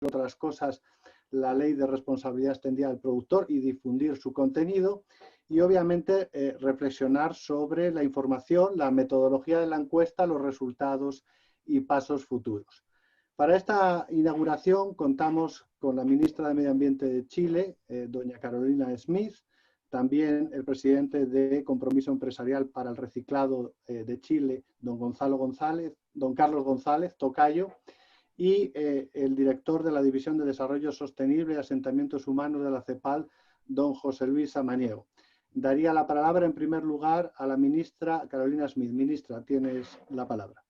otras cosas, la ley de responsabilidad extendida del productor y difundir su contenido. Y obviamente reflexionar sobre la información, la metodología de la encuesta, los resultados y pasos futuros. Para esta inauguración contamos con la ministra de Medio Ambiente de Chile, doña Carolina Smith, también el presidente de Compromiso Empresarial para el Reciclado de Chile, don Carlos González Tocayo, y el director de la División de Desarrollo Sostenible y Asentamientos Humanos de la CEPAL, don José Luis Samaniego. Daría la palabra en primer lugar a la ministra Carolina Smith. Ministra, tienes la palabra.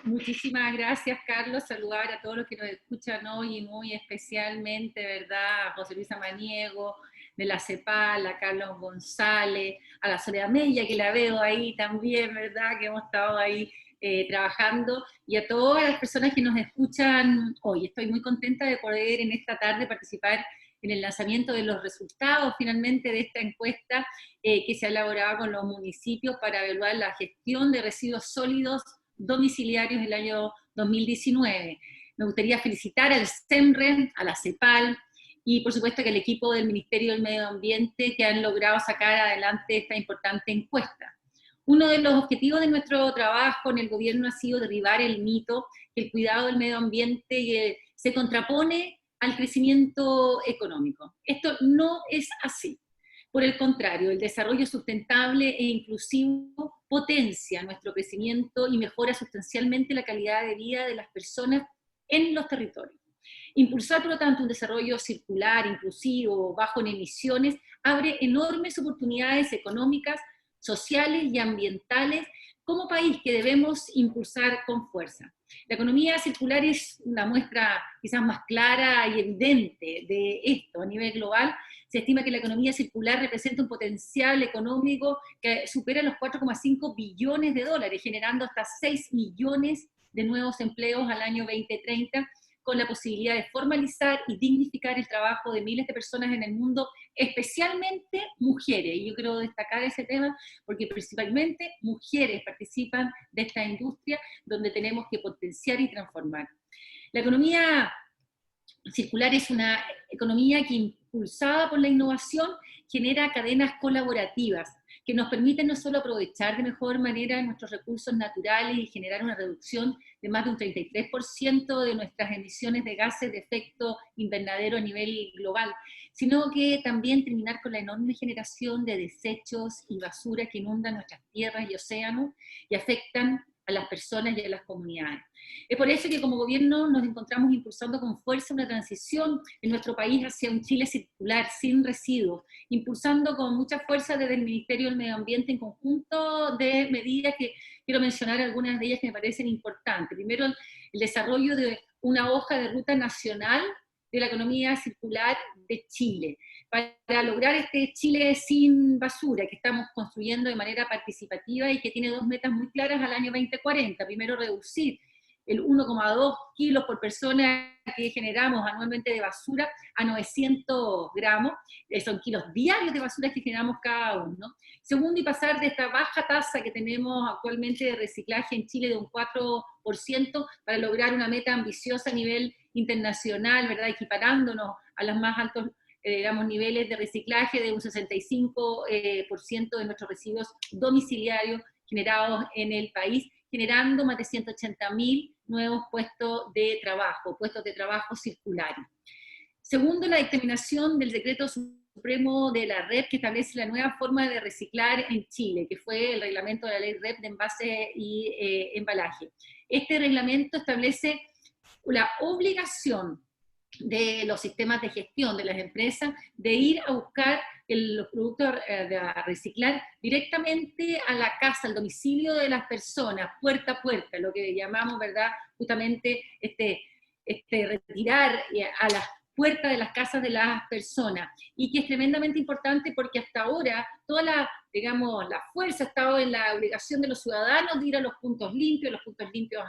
Muchísimas gracias, Carlos. Saludar a todos los que nos escuchan hoy y muy especialmente, ¿verdad?, a José Luis Samaniego de la CEPAL, a Carlos González, a la Soledad Mella, que la veo ahí también, ¿verdad?, que hemos estado ahí trabajando, y a todas las personas que nos escuchan hoy. Estoy muy contenta de poder en esta tarde participar en el lanzamiento de los resultados finalmente de esta encuesta que se ha elaborado con los municipios para evaluar la gestión de residuos sólidos domiciliarios del año 2019. Me gustaría felicitar al SEMRE, a la CEPAL y por supuesto que al equipo del Ministerio del Medio Ambiente que han logrado sacar adelante esta importante encuesta. Uno de los objetivos de nuestro trabajo en el gobierno ha sido derribar el mito que el cuidado del medio ambiente se contrapone al crecimiento económico. Esto no es así. Por el contrario, el desarrollo sustentable e inclusivo potencia nuestro crecimiento y mejora sustancialmente la calidad de vida de las personas en los territorios. Impulsar, por lo tanto, un desarrollo circular, inclusivo, bajo en emisiones, abre enormes oportunidades económicas, sociales y ambientales como país que debemos impulsar con fuerza. La economía circular es una muestra quizás más clara y evidente de esto a nivel global. Se estima que la economía circular representa un potencial económico que supera los 4,5 billones de dólares, generando hasta 6 millones de nuevos empleos al año 2030, con la posibilidad de formalizar y dignificar el trabajo de miles de personas en el mundo, especialmente mujeres. Y yo quiero destacar ese tema porque principalmente mujeres participan de esta industria donde tenemos que potenciar y transformar. La economía circular es una economía que, impulsada por la innovación, genera cadenas colaborativas que nos permiten no solo aprovechar de mejor manera nuestros recursos naturales y generar una reducción de más de un 33% de nuestras emisiones de gases de efecto invernadero a nivel global, sino que también terminar con la enorme generación de desechos y basura que inundan nuestras tierras y océanos y afectan a las personas y a las comunidades. Es por eso que como gobierno nos encontramos impulsando con fuerza una transición en nuestro país hacia un Chile circular, sin residuos, impulsando con mucha fuerza desde el Ministerio del Medio Ambiente en conjunto de medidas que quiero mencionar algunas de ellas que me parecen importantes. Primero, el desarrollo de una hoja de ruta nacional de la economía circular de Chile, para lograr este Chile sin basura que estamos construyendo de manera participativa y que tiene dos metas muy claras al año 2040. Primero, reducir el 1,2 kilos por persona que generamos anualmente de basura a 900 gramos, son kilos diarios de basura que generamos cada uno. Segundo, y pasar de esta baja tasa que tenemos actualmente de reciclaje en Chile de un 4% para lograr una meta ambiciosa a nivel internacional, ¿verdad?, equiparándonos a los más altos digamos, niveles de reciclaje de un 65% de nuestros residuos domiciliarios generados en el país, generando más de 180.000 nuevos puestos de trabajo circulares. Segundo, la dictaminación del decreto supremo de la REP que establece la nueva forma de reciclar en Chile, que fue el reglamento de la ley REP de envase y embalaje. Este reglamento establece la obligación de los sistemas de gestión de las empresas de ir a buscar los productos a reciclar directamente a la casa, al domicilio de las personas, puerta a puerta, lo que llamamos, ¿verdad?, justamente retirar a las puertas de las casas de las personas, y que es tremendamente importante porque hasta ahora toda la fuerza ha estado en la obligación de los ciudadanos de ir a los puntos limpios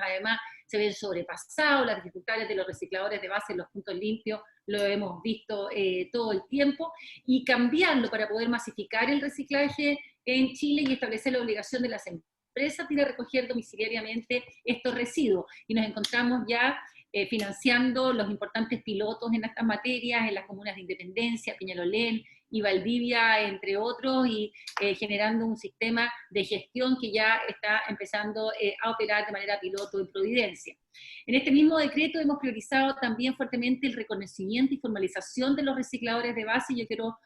además se ven sobrepasados, las dificultades de los recicladores de base en los puntos limpios lo hemos visto todo el tiempo, y cambiarlo para poder masificar el reciclaje en Chile y establecer la obligación de las empresas de ir a recoger domiciliariamente estos residuos. Y nos encontramos ya financiando los importantes pilotos en estas materias en las comunas de Independencia, Peñalolén y Valdivia, entre otros, y generando un sistema de gestión que ya está empezando a operar de manera piloto en Providencia. En este mismo decreto hemos priorizado también fuertemente el reconocimiento y formalización de los recicladores de base. Yo quiero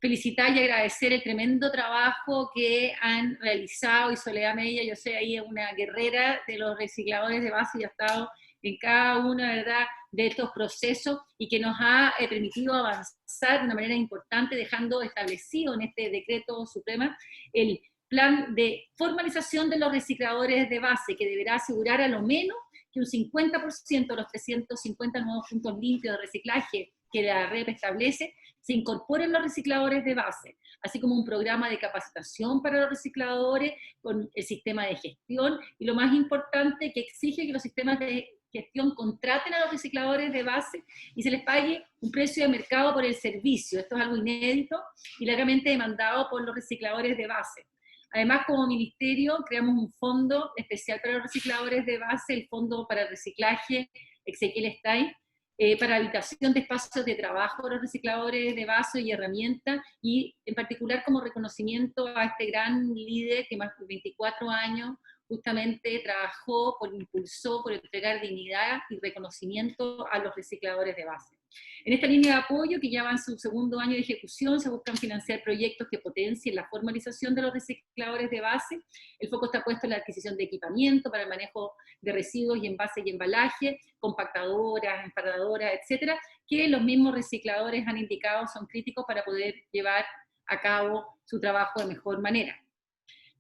felicitar y agradecer el tremendo trabajo que han realizado, y Soledad Mella, yo sé, ahí es una guerrera de los recicladores de base y ha estado en cada uno, ¿verdad?, de estos procesos, y que nos ha permitido avanzar de una manera importante, dejando establecido en este decreto supremo el plan de formalización de los recicladores de base, que deberá asegurar a lo menos que un 50% de los 350 nuevos puntos limpios de reciclaje que la REP establece se incorporen los recicladores de base, así como un programa de capacitación para los recicladores con el sistema de gestión, y lo más importante, que exige que los sistemas de gestión contraten a los recicladores de base y se les pague un precio de mercado por el servicio. Esto es algo inédito y largamente demandado por los recicladores de base. Además, como ministerio, creamos un fondo especial para los recicladores de base, el Fondo para el Reciclaje Ezequiel Stein, para habitación de espacios de trabajo de los recicladores de base y herramientas, y en particular como reconocimiento a este gran líder que más de 24 años justamente trabajó, impulsó por entregar dignidad y reconocimiento a los recicladores de base. En esta línea de apoyo, que ya va en su segundo año de ejecución, se buscan financiar proyectos que potencien la formalización de los recicladores de base. El foco está puesto en la adquisición de equipamiento para el manejo de residuos y envases y embalaje, compactadoras, emparadoras, etcétera, que los mismos recicladores han indicado son críticos para poder llevar a cabo su trabajo de mejor manera.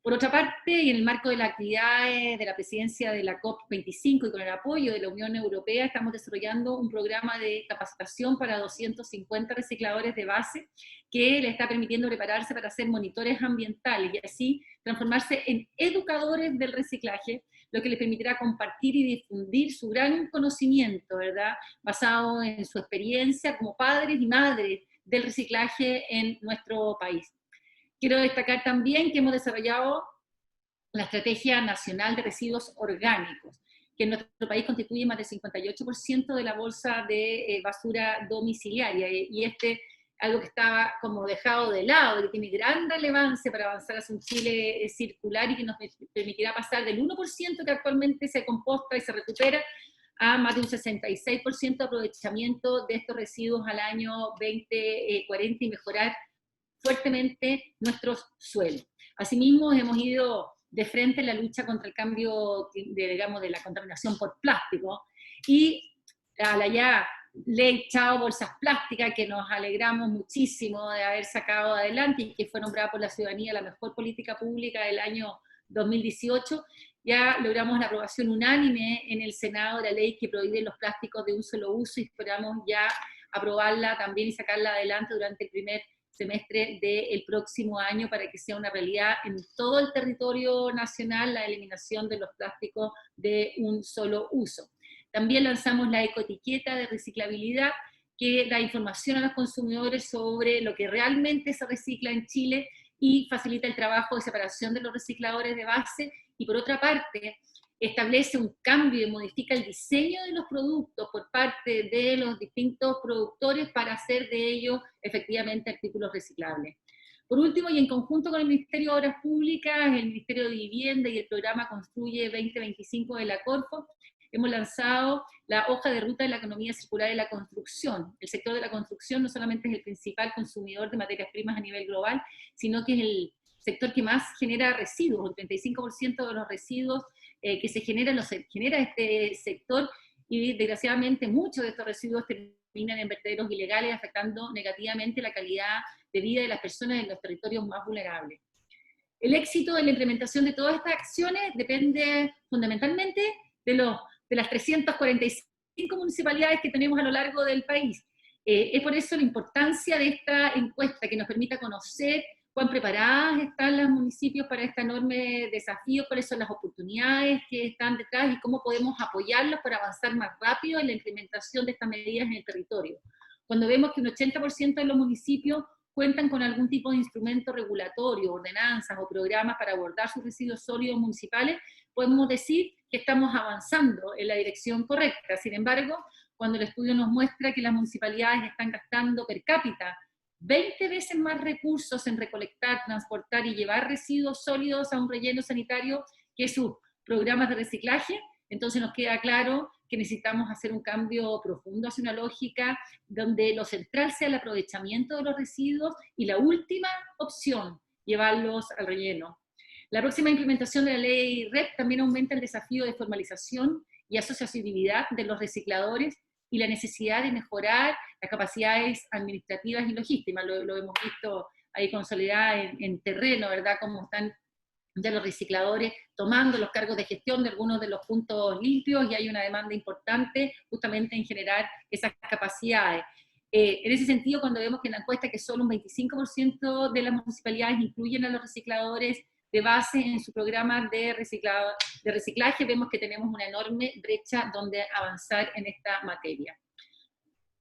Por otra parte, y en el marco de las actividades de la presidencia de la COP25 y con el apoyo de la Unión Europea, estamos desarrollando un programa de capacitación para 250 recicladores de base que les está permitiendo prepararse para ser monitores ambientales y así transformarse en educadores del reciclaje, lo que les permitirá compartir y difundir su gran conocimiento, ¿verdad?, basado en su experiencia como padres y madres del reciclaje en nuestro país. Quiero destacar también que hemos desarrollado la Estrategia Nacional de Residuos Orgánicos, que en nuestro país constituye más del 58% de la bolsa de basura domiciliaria, y algo que estaba como dejado de lado, y que tiene gran relevancia para avanzar hacia un Chile circular y que nos permitirá pasar del 1% que actualmente se composta y se recupera a más de un 66% de aprovechamiento de estos residuos al año 2040 y mejorar fuertemente nuestros suelos. Asimismo, hemos ido de frente en la lucha contra el cambio, digamos, de la contaminación por plástico, y a la ya ley Chao Bolsas Plásticas, que nos alegramos muchísimo de haber sacado adelante y que fue nombrada por la ciudadanía la mejor política pública del año 2018, ya logramos la aprobación unánime en el Senado de la ley que prohíbe los plásticos de un solo uso, y esperamos ya aprobarla también y sacarla adelante durante el primer semestre del próximo año para que sea una realidad en todo el territorio nacional la eliminación de los plásticos de un solo uso. También lanzamos la ecoetiqueta de reciclabilidad, que da información a los consumidores sobre lo que realmente se recicla en Chile y facilita el trabajo de separación de los recicladores de base, y por otra parte establece un cambio y modifica el diseño de los productos por parte de los distintos productores para hacer de ellos efectivamente artículos reciclables. Por último, y en conjunto con el Ministerio de Obras Públicas, el Ministerio de Vivienda y el programa Construye 2025 de la Corfo, hemos lanzado la hoja de ruta de la economía circular de la construcción. El sector de la construcción no solamente es el principal consumidor de materias primas a nivel global, sino que es el sector que más genera residuos. El 35% de los residuos que se generan los genera este sector, y desgraciadamente muchos de estos residuos terminan en vertederos ilegales, afectando negativamente la calidad de vida de las personas en los territorios más vulnerables. El éxito de la implementación de todas estas acciones depende fundamentalmente de las 345 municipalidades que tenemos a lo largo del país. Es por eso la importancia de esta encuesta, que nos permita conocer cuán preparadas están los municipios para este enorme desafío, cuáles son las oportunidades que están detrás y cómo podemos apoyarlos para avanzar más rápido en la implementación de estas medidas en el territorio. Cuando vemos que un 80% de los municipios cuentan con algún tipo de instrumento regulatorio, ordenanzas o programas para abordar sus residuos sólidos municipales, podemos decir que estamos avanzando en la dirección correcta. Sin embargo, cuando el estudio nos muestra que las municipalidades están gastando per cápita 20 veces más recursos en recolectar, transportar y llevar residuos sólidos a un relleno sanitario que sus programas de reciclaje, entonces nos queda claro que necesitamos hacer un cambio profundo hacia una lógica donde lo central sea el aprovechamiento de los residuos y la última opción, llevarlos al relleno. La próxima implementación de la ley REP también aumenta el desafío de formalización y asociatividad de los recicladores y la necesidad de mejorar las capacidades administrativas y logísticas. Lo hemos visto ahí con Soledad en terreno, ¿verdad? Cómo están ya los recicladores tomando los cargos de gestión de algunos de los puntos limpios, y hay una demanda importante justamente en generar esas capacidades. En ese sentido, cuando vemos que en la encuesta que solo un 25% de las municipalidades incluyen a los recicladores de base en su programa de reciclaje, vemos que tenemos una enorme brecha donde avanzar en esta materia.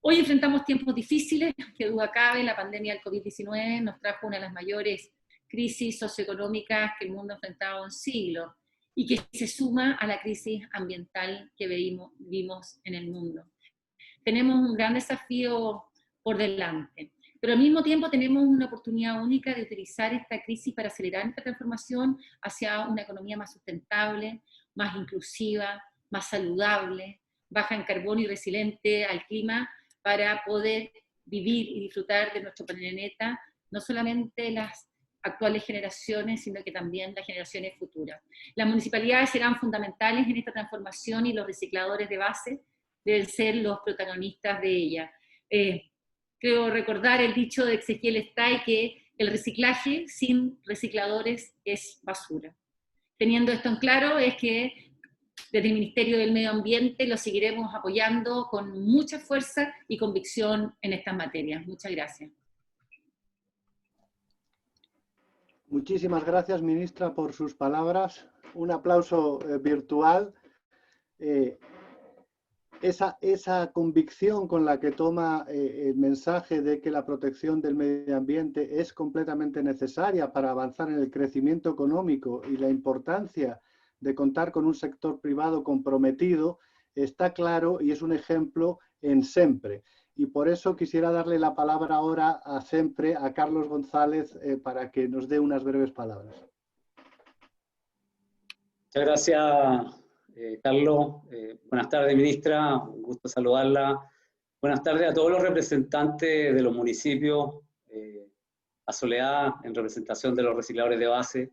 Hoy enfrentamos tiempos difíciles, que duda cabe, la pandemia del COVID-19 nos trajo una de las mayores crisis socioeconómicas que el mundo ha enfrentado en siglos, y que se suma a la crisis ambiental que vivimos en el mundo. Tenemos un gran desafío por delante, pero al mismo tiempo tenemos una oportunidad única de utilizar esta crisis para acelerar esta transformación hacia una economía más sustentable, más inclusiva, más saludable, baja en carbono y resiliente al clima, para poder vivir y disfrutar de nuestro planeta, no solamente las actuales generaciones, sino que también las generaciones futuras. Las municipalidades serán fundamentales en esta transformación y los recicladores de base deben ser los protagonistas de ella. Creo recordar el dicho de Ezequiel Stay, que el reciclaje sin recicladores es basura. Teniendo esto en claro, es que desde el Ministerio del Medio Ambiente lo seguiremos apoyando con mucha fuerza y convicción en estas materias. Muchas gracias. Muchísimas gracias, ministra, por sus palabras. Un aplauso virtual. Esa convicción con la que toma el mensaje de que la protección del medio ambiente es completamente necesaria para avanzar en el crecimiento económico y la importancia de contar con un sector privado comprometido, está claro y es un ejemplo en SEMPRE. Y por eso quisiera darle la palabra ahora a SEMPRE, a Carlos González, para que nos dé unas breves palabras. Muchas gracias, Carlos. Buenas tardes, ministra. Un gusto saludarla. Buenas tardes a todos los representantes de los municipios, a Soledad en representación de los recicladores de base,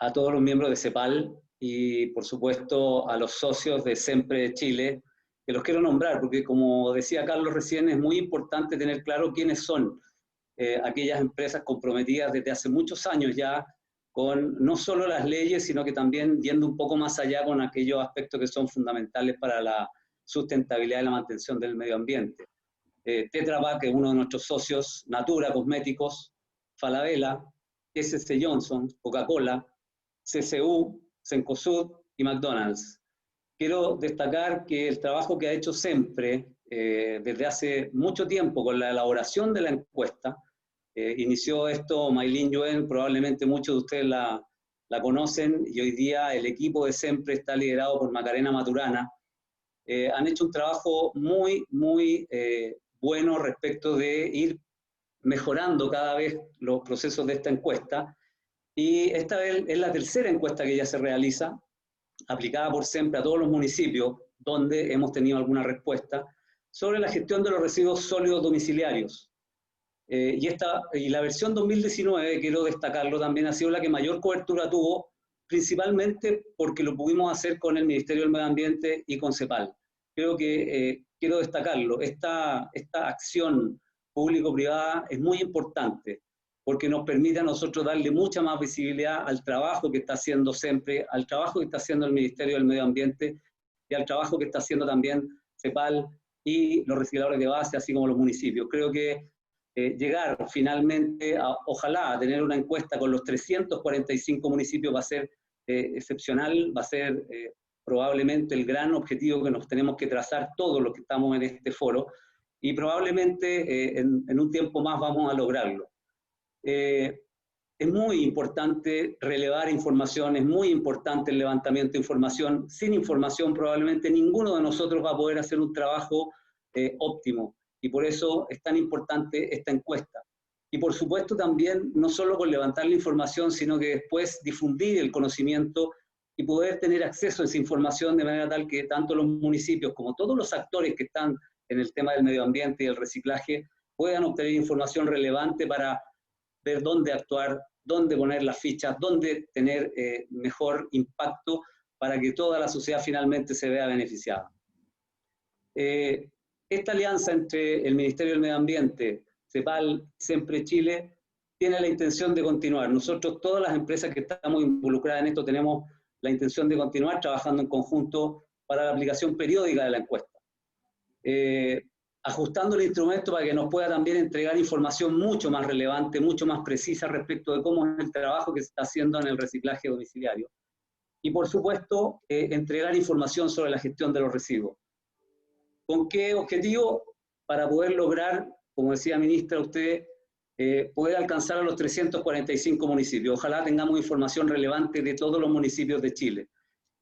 a todos los miembros de CEPAL y, por supuesto, a los socios de SEMPRE Chile, que los quiero nombrar, porque como decía Carlos recién, es muy importante tener claro quiénes son aquellas empresas comprometidas desde hace muchos años ya con no solo las leyes, sino que también yendo un poco más allá con aquellos aspectos que son fundamentales para la sustentabilidad y la mantención del medio ambiente. Tetra Pak, que es uno de nuestros socios, Natura Cosméticos, Falabella, SC Johnson, Coca-Cola, CCU, Cencosud y McDonald's. Quiero destacar que el trabajo que ha hecho SEMPRE desde hace mucho tiempo con la elaboración de la encuesta, inició esto Maylin Yuen, probablemente muchos de ustedes la conocen, y hoy día el equipo de SEMPRE está liderado por Macarena Maturana. Han hecho un trabajo muy bueno respecto de ir mejorando cada vez los procesos de esta encuesta, y esta vez es la tercera encuesta que ya se realiza, aplicada por SEMPRE a todos los municipios, donde hemos tenido alguna respuesta, sobre la gestión de los residuos sólidos domiciliarios. Y la versión 2019, quiero destacarlo también, ha sido la que mayor cobertura tuvo, principalmente porque lo pudimos hacer con el Ministerio del Medio Ambiente y con CEPAL. Creo que quiero destacarlo, esta acción público-privada es muy importante, porque nos permite a nosotros darle mucha más visibilidad al trabajo que está haciendo SEMPRE, al trabajo que está haciendo el Ministerio del Medio Ambiente y al trabajo que está haciendo también CEPAL y los recicladores de base, así como los municipios. Creo que llegar finalmente, ojalá, a tener una encuesta con los 345 municipios va a ser excepcional, va a ser probablemente el gran objetivo que nos tenemos que trazar todos los que estamos en este foro, y probablemente en un tiempo más vamos a lograrlo. es muy importante relevar información, es muy importante el levantamiento de información. Sin información probablemente ninguno de nosotros va a poder hacer un trabajo óptimo, y por eso es tan importante esta encuesta. Y por supuesto también, no solo con levantar la información, sino que después difundir el conocimiento y poder tener acceso a esa información de manera tal que tanto los municipios como todos los actores que están en el tema del medio ambiente y el reciclaje puedan obtener información relevante para ver dónde actuar, dónde poner las fichas, dónde tener mejor impacto para que toda la sociedad finalmente se vea beneficiada. Esta alianza entre el Ministerio del Medio Ambiente, CEPAL, Sempre Chile, tiene la intención de continuar. Nosotros, todas las empresas que estamos involucradas en esto, tenemos la intención de continuar trabajando en conjunto para la aplicación periódica de la encuesta. Ajustando el instrumento para que nos pueda también entregar información mucho más relevante, mucho más precisa respecto de cómo es el trabajo que se está haciendo en el reciclaje domiciliario. Y por supuesto, entregar información sobre la gestión de los residuos. ¿Con qué objetivo? Para poder lograr, como decía ministra, usted, poder alcanzar a los 345 municipios. Ojalá tengamos información relevante de todos los municipios de Chile.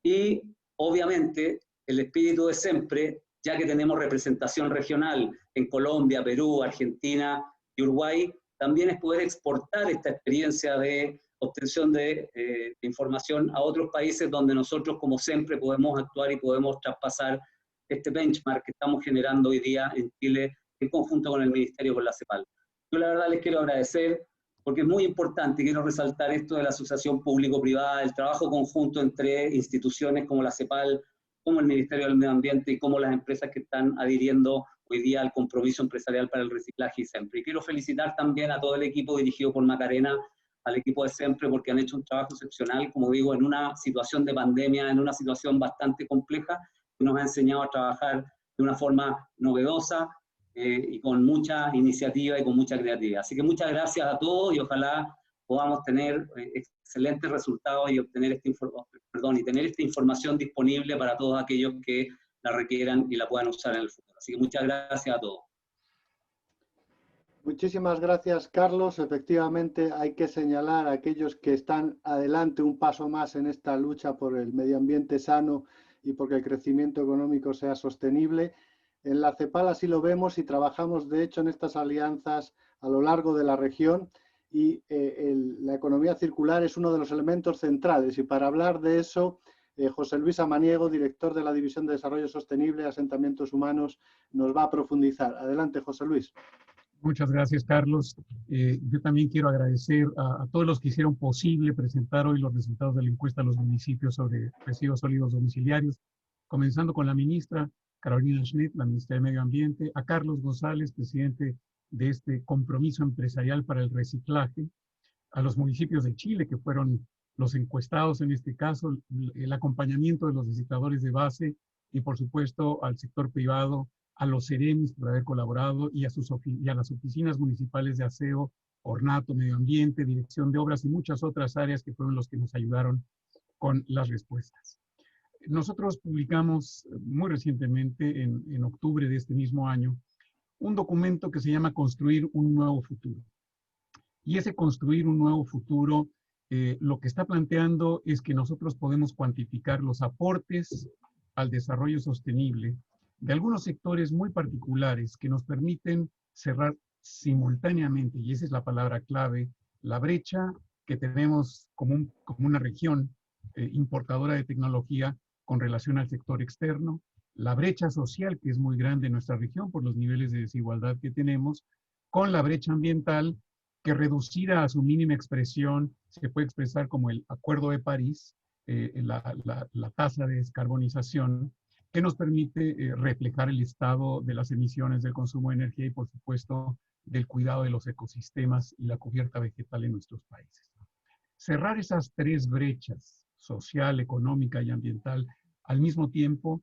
Y obviamente el espíritu de siempre, ya que tenemos representación regional en Colombia, Perú, Argentina y Uruguay, también es poder exportar esta experiencia de obtención de información a otros países donde nosotros, como siempre, podemos actuar y podemos traspasar este benchmark que estamos generando hoy día en Chile en conjunto con el Ministerio, con la CEPAL. Yo la verdad les quiero agradecer porque es muy importante, quiero resaltar esto de la asociación público-privada, el trabajo conjunto entre instituciones como la CEPAL, como el Ministerio del Medio Ambiente y como las empresas que están adhiriendo hoy día al compromiso empresarial para el reciclaje y siempre. Y quiero felicitar también a todo el equipo dirigido por Macarena, al equipo de siempre, porque han hecho un trabajo excepcional, como digo, en una situación de pandemia, en una situación bastante compleja, que nos ha enseñado a trabajar de una forma novedosa y con mucha iniciativa y con mucha creatividad. Así que muchas gracias a todos y ojalá podamos tener excelentes resultados y obtener esta información disponible para todos aquellos que la requieran y la puedan usar en el futuro. Así que muchas gracias a todos. Muchísimas gracias, Carlos. Efectivamente, hay que señalar a aquellos que están adelante un paso más en esta lucha por el medio ambiente sano y porque el crecimiento económico sea sostenible. En la CEPAL así lo vemos y trabajamos, de hecho, en estas alianzas a lo largo de la región y la economía circular es uno de los elementos centrales. Y para hablar de eso, José Luis Amaniego, director de la División de Desarrollo Sostenible y Asentamientos Humanos, nos va a profundizar. Adelante, José Luis. Muchas gracias, Carlos. Yo también quiero agradecer a todos los que hicieron posible presentar hoy los resultados de la encuesta a los municipios sobre residuos sólidos domiciliarios, comenzando con la ministra Carolina Schmidt, la ministra de Medio Ambiente, a Carlos González, presidente de este compromiso empresarial para el reciclaje, a los municipios de Chile, que fueron los encuestados en este caso, el acompañamiento de los visitadores de base y, por supuesto, al sector privado, a los CEREMIS por haber colaborado y a las oficinas municipales de aseo, ornato, medio ambiente, dirección de obras y muchas otras áreas que fueron los que nos ayudaron con las respuestas. Nosotros publicamos muy recientemente, en octubre de este mismo año, un documento que se llama Construir un Nuevo Futuro. Y ese Construir un Nuevo Futuro, lo que está planteando es que nosotros podemos cuantificar los aportes al desarrollo sostenible de algunos sectores muy particulares que nos permiten cerrar simultáneamente, y esa es la palabra clave, la brecha que tenemos como una región importadora de tecnología con relación al sector externo, la brecha social que es muy grande en nuestra región por los niveles de desigualdad que tenemos, con la brecha ambiental que reducida a su mínima expresión se puede expresar como el Acuerdo de París, la tasa de descarbonización, que nos permite reflejar el estado de las emisiones del consumo de energía y, por supuesto, del cuidado de los ecosistemas y la cubierta vegetal en nuestros países. Cerrar esas tres brechas, social, económica y ambiental, al mismo tiempo,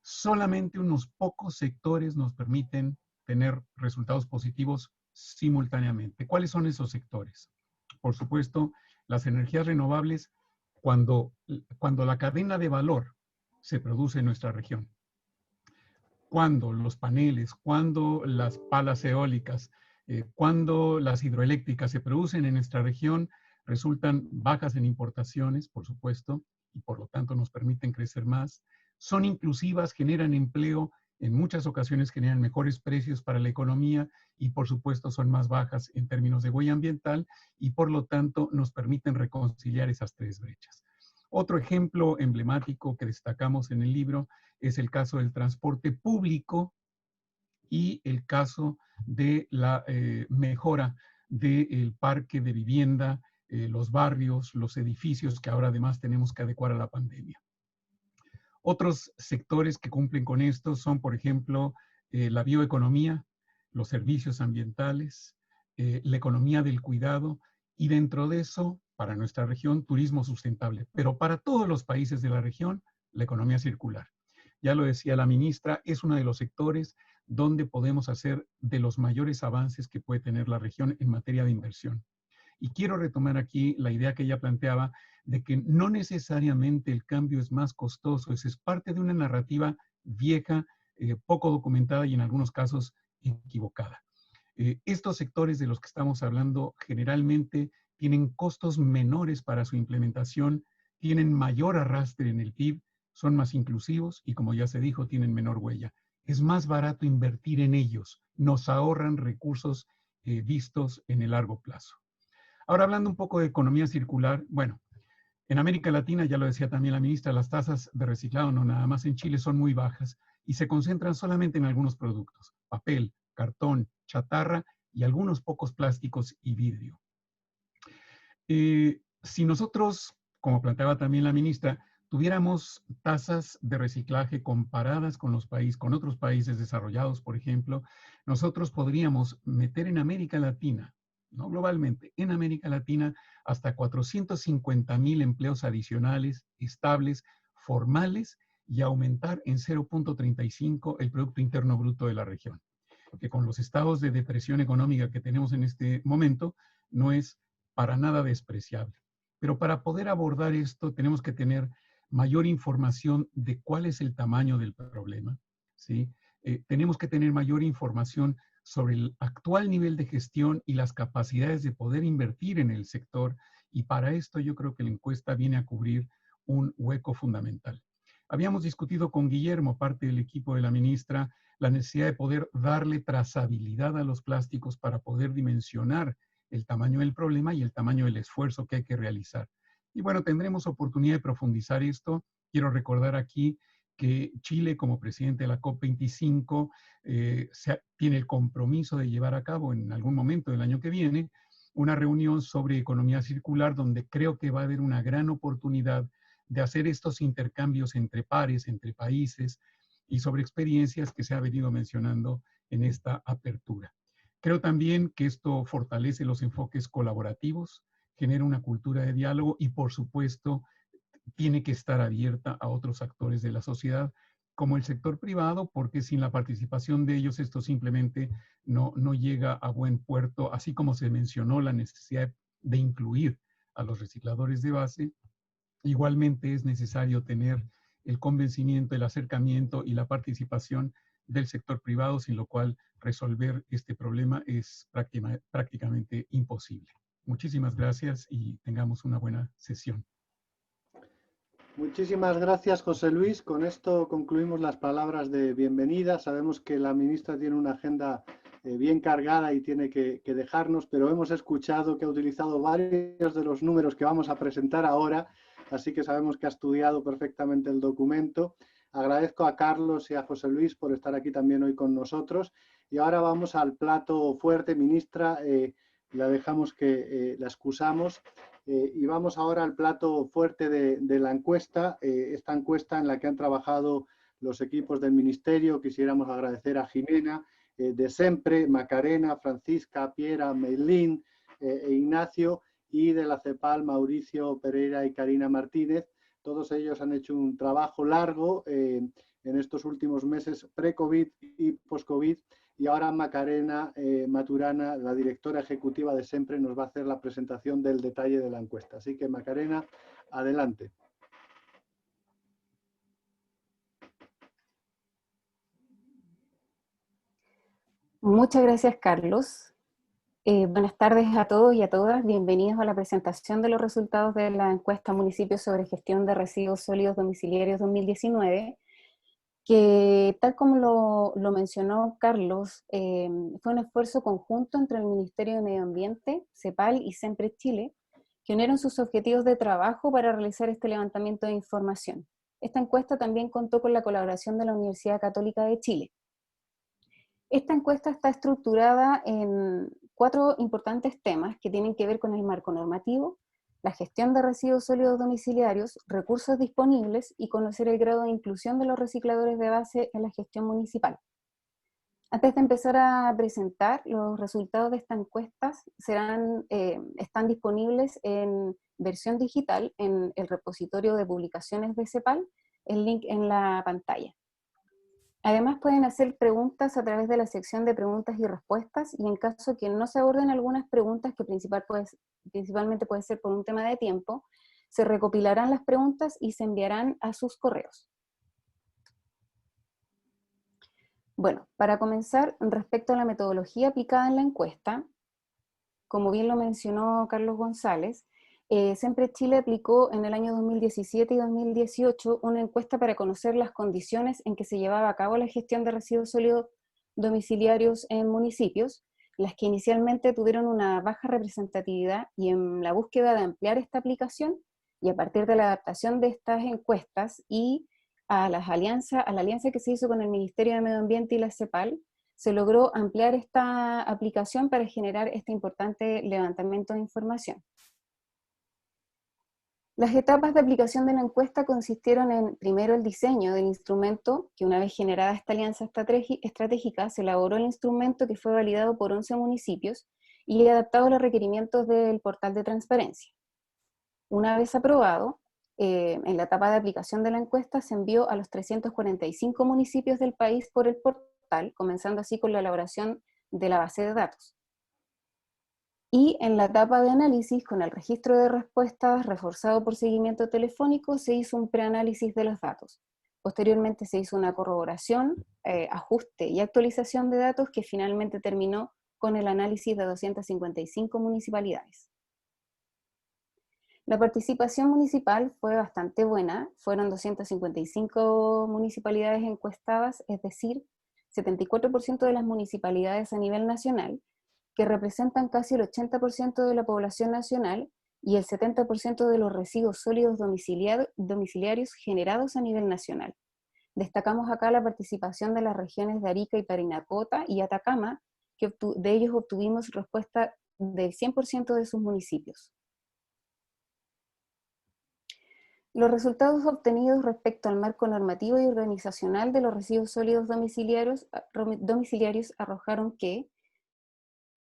solamente unos pocos sectores nos permiten tener resultados positivos simultáneamente. ¿Cuáles son esos sectores? Por supuesto, las energías renovables, cuando la cadena de valor se produce en nuestra región. Cuando los paneles, cuando las palas eólicas Cuando las hidroeléctricas se producen en nuestra región, resultan bajas en importaciones, por supuesto, y por lo tanto nos permiten crecer más. Son inclusivas, generan empleo, en muchas ocasiones generan mejores precios para la economía y por supuesto son más bajas en términos de huella ambiental y por lo tanto nos permiten reconciliar esas tres brechas. Otro ejemplo emblemático que destacamos en el libro es el caso del transporte público y el caso de la mejora del parque de vivienda, los barrios, los edificios que ahora además tenemos que adecuar a la pandemia. Otros sectores que cumplen con esto son, por ejemplo, la bioeconomía, los servicios ambientales, la economía del cuidado y dentro de eso, para nuestra región, turismo sustentable. Pero para todos los países de la región, la economía circular. Ya lo decía la ministra, es uno de los sectores donde podemos hacer de los mayores avances que puede tener la región en materia de inversión. Y quiero retomar aquí la idea que ella planteaba de que no necesariamente el cambio es más costoso, es parte de una narrativa vieja, poco documentada y en algunos casos equivocada. Estos sectores de los que estamos hablando generalmente tienen costos menores para su implementación, tienen mayor arrastre en el PIB, son más inclusivos y como ya se dijo, tienen menor huella. Es más barato invertir en ellos, nos ahorran recursos vistos en el largo plazo. Ahora hablando un poco de economía circular, bueno, en América Latina, ya lo decía también la ministra, las tasas de reciclado, no nada más en Chile, son muy bajas y se concentran solamente en algunos productos, papel, cartón, chatarra y algunos pocos plásticos y vidrio. Si nosotros, como planteaba también la ministra, tuviéramos tasas de reciclaje comparadas con con otros países desarrollados, por ejemplo, nosotros podríamos meter en América Latina, no globalmente, en América Latina hasta 450,000 empleos adicionales, estables, formales y aumentar en 0.35 el Producto Interno Bruto de la región, que con los estados de depresión económica que tenemos en este momento no es para nada despreciable. Pero para poder abordar esto tenemos que tener mayor información de cuál es el tamaño del problema, ¿sí? Tenemos que tener mayor información sobre el actual nivel de gestión y las capacidades de poder invertir en el sector, y para esto yo creo que la encuesta viene a cubrir un hueco fundamental. Habíamos discutido con Guillermo, parte del equipo de la ministra, la necesidad de poder darle trazabilidad a los plásticos para poder dimensionar el tamaño del problema y el tamaño del esfuerzo que hay que realizar. Y bueno, tendremos oportunidad de profundizar esto. Quiero recordar aquí que Chile, como presidente de la COP25, tiene el compromiso de llevar a cabo en algún momento del año que viene una reunión sobre economía circular, donde creo que va a haber una gran oportunidad de hacer estos intercambios entre pares, entre países, y sobre experiencias que se ha venido mencionando en esta apertura. Creo también que esto fortalece los enfoques colaborativos, genera una cultura de diálogo y, por supuesto, tiene que estar abierta a otros actores de la sociedad, como el sector privado, porque sin la participación de ellos esto simplemente no llega a buen puerto, así como se mencionó la necesidad de incluir a los recicladores de base. Igualmente es necesario tener el convencimiento, el acercamiento y la participación del sector privado, sin lo cual resolver este problema es prácticamente imposible. Muchísimas gracias y tengamos una buena sesión. Muchísimas gracias, José Luis. Con esto concluimos las palabras de bienvenida. Sabemos que la ministra tiene una agenda bien cargada y tiene que dejarnos, pero hemos escuchado que ha utilizado varios de los números que vamos a presentar ahora, así que sabemos que ha estudiado perfectamente el documento. Agradezco a Carlos y a José Luis por estar aquí también hoy con nosotros. Y ahora vamos al plato fuerte, ministra. La dejamos que la excusamos. Y vamos ahora al plato fuerte de la encuesta, esta encuesta en la que han trabajado los equipos del Ministerio. Quisiéramos agradecer a Jimena, de Sempre, Macarena, Francisca, Piera, Meilín e Ignacio, y de la CEPAL, Mauricio Pereira y Karina Martínez. Todos ellos han hecho un trabajo largo en estos últimos meses pre-COVID y post-COVID. Y ahora Macarena Maturana, la directora ejecutiva de Sempre, nos va a hacer la presentación del detalle de la encuesta. Así que Macarena, adelante. Muchas gracias, Carlos. Buenas tardes a todos y a todas. Bienvenidos a la presentación de los resultados de la encuesta Municipios sobre Gestión de Residuos Sólidos Domiciliarios 2019, que tal como lo mencionó Carlos, fue un esfuerzo conjunto entre el Ministerio de Medio Ambiente, CEPAL y Sempre Chile, que unieron sus objetivos de trabajo para realizar este levantamiento de información. Esta encuesta también contó con la colaboración de la Universidad Católica de Chile. Esta encuesta está estructurada en 4 importantes temas que tienen que ver con el marco normativo, la gestión de residuos sólidos domiciliarios, recursos disponibles y conocer el grado de inclusión de los recicladores de base en la gestión municipal. Antes de empezar a presentar, los resultados de esta encuesta están disponibles en versión digital en el repositorio de publicaciones de CEPAL, el link en la pantalla. Además pueden hacer preguntas a través de la sección de preguntas y respuestas, y en caso que no se aborden algunas preguntas, que principalmente puede ser por un tema de tiempo, se recopilarán las preguntas y se enviarán a sus correos. Bueno, para comenzar, respecto a la metodología aplicada en la encuesta, como bien lo mencionó Carlos González, Sempre Chile aplicó en el año 2017 y 2018 una encuesta para conocer las condiciones en que se llevaba a cabo la gestión de residuos sólidos domiciliarios en municipios, las que inicialmente tuvieron una baja representatividad, y en la búsqueda de ampliar esta aplicación, y a partir de la adaptación de estas encuestas y a la alianza que se hizo con el Ministerio de Medio Ambiente y la CEPAL, se logró ampliar esta aplicación para generar este importante levantamiento de información. Las etapas de aplicación de la encuesta consistieron en, primero, el diseño del instrumento, que una vez generada esta alianza estratégica, se elaboró el instrumento, que fue validado por 11 municipios y adaptado a los requerimientos del portal de transparencia. Una vez aprobado, en la etapa de aplicación de la encuesta se envió a los 345 municipios del país por el portal, comenzando así con la elaboración de la base de datos. Y en la etapa de análisis, con el registro de respuestas reforzado por seguimiento telefónico, se hizo un preanálisis de los datos. Posteriormente se hizo una corroboración, ajuste y actualización de datos, que finalmente terminó con el análisis de 255 municipalidades. La participación municipal fue bastante buena, fueron 255 municipalidades encuestadas, es decir, 74% de las municipalidades a nivel nacional, que representan casi el 80% de la población nacional y el 70% de los residuos sólidos domiciliarios generados a nivel nacional. Destacamos acá la participación de las regiones de Arica y Parinacota y Atacama, que de ellos obtuvimos respuesta del 100% de sus municipios. Los resultados obtenidos respecto al marco normativo y organizacional de los residuos sólidos domiciliarios arrojaron que,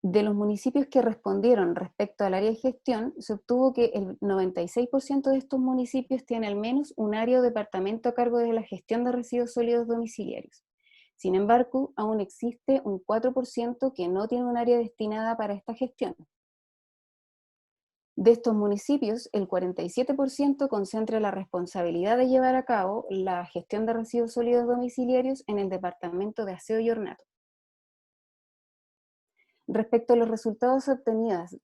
de los municipios que respondieron respecto al área de gestión, se obtuvo que el 96% de estos municipios tiene al menos un área o departamento a cargo de la gestión de residuos sólidos domiciliarios. Sin embargo, aún existe un 4% que no tiene un área destinada para esta gestión. De estos municipios, el 47% concentra la responsabilidad de llevar a cabo la gestión de residuos sólidos domiciliarios en el Departamento de Aseo y Ornato. Respecto a los resultados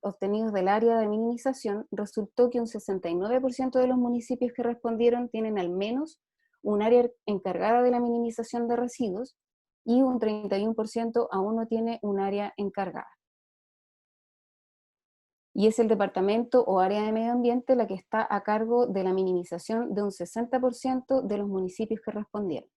obtenidos del área de minimización, resultó que un 69% de los municipios que respondieron tienen al menos un área encargada de la minimización de residuos, y un 31% aún no tiene un área encargada. Y es el departamento o área de medio ambiente la que está a cargo de la minimización de un 60% de los municipios que respondieron.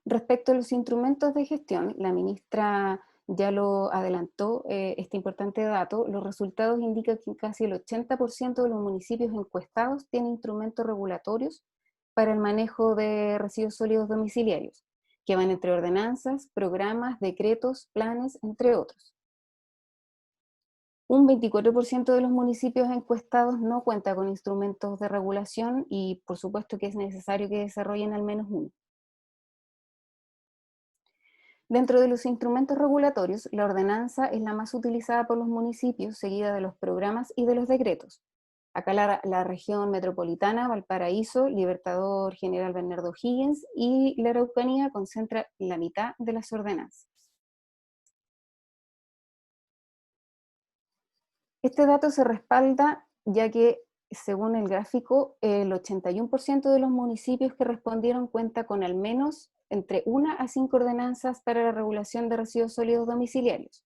Respecto a los instrumentos de gestión, la ministra ya lo adelantó, este importante dato. Los resultados indican que casi el 80% de los municipios encuestados tienen instrumentos regulatorios para el manejo de residuos sólidos domiciliarios, que van entre ordenanzas, programas, decretos, planes, entre otros. Un 24% de los municipios encuestados no cuenta con instrumentos de regulación, y por supuesto que es necesario que desarrollen al menos uno. Dentro de los instrumentos regulatorios, la ordenanza es la más utilizada por los municipios, seguida de los programas y de los decretos. Acá la región metropolitana, Valparaíso, Libertador General Bernardo Higgins y la Araucanía concentra la mitad de las ordenanzas. Este dato se respalda ya que, según el gráfico, el 81% de los municipios que respondieron cuenta con al menos entre 1 a 5 ordenanzas para la regulación de residuos sólidos domiciliarios.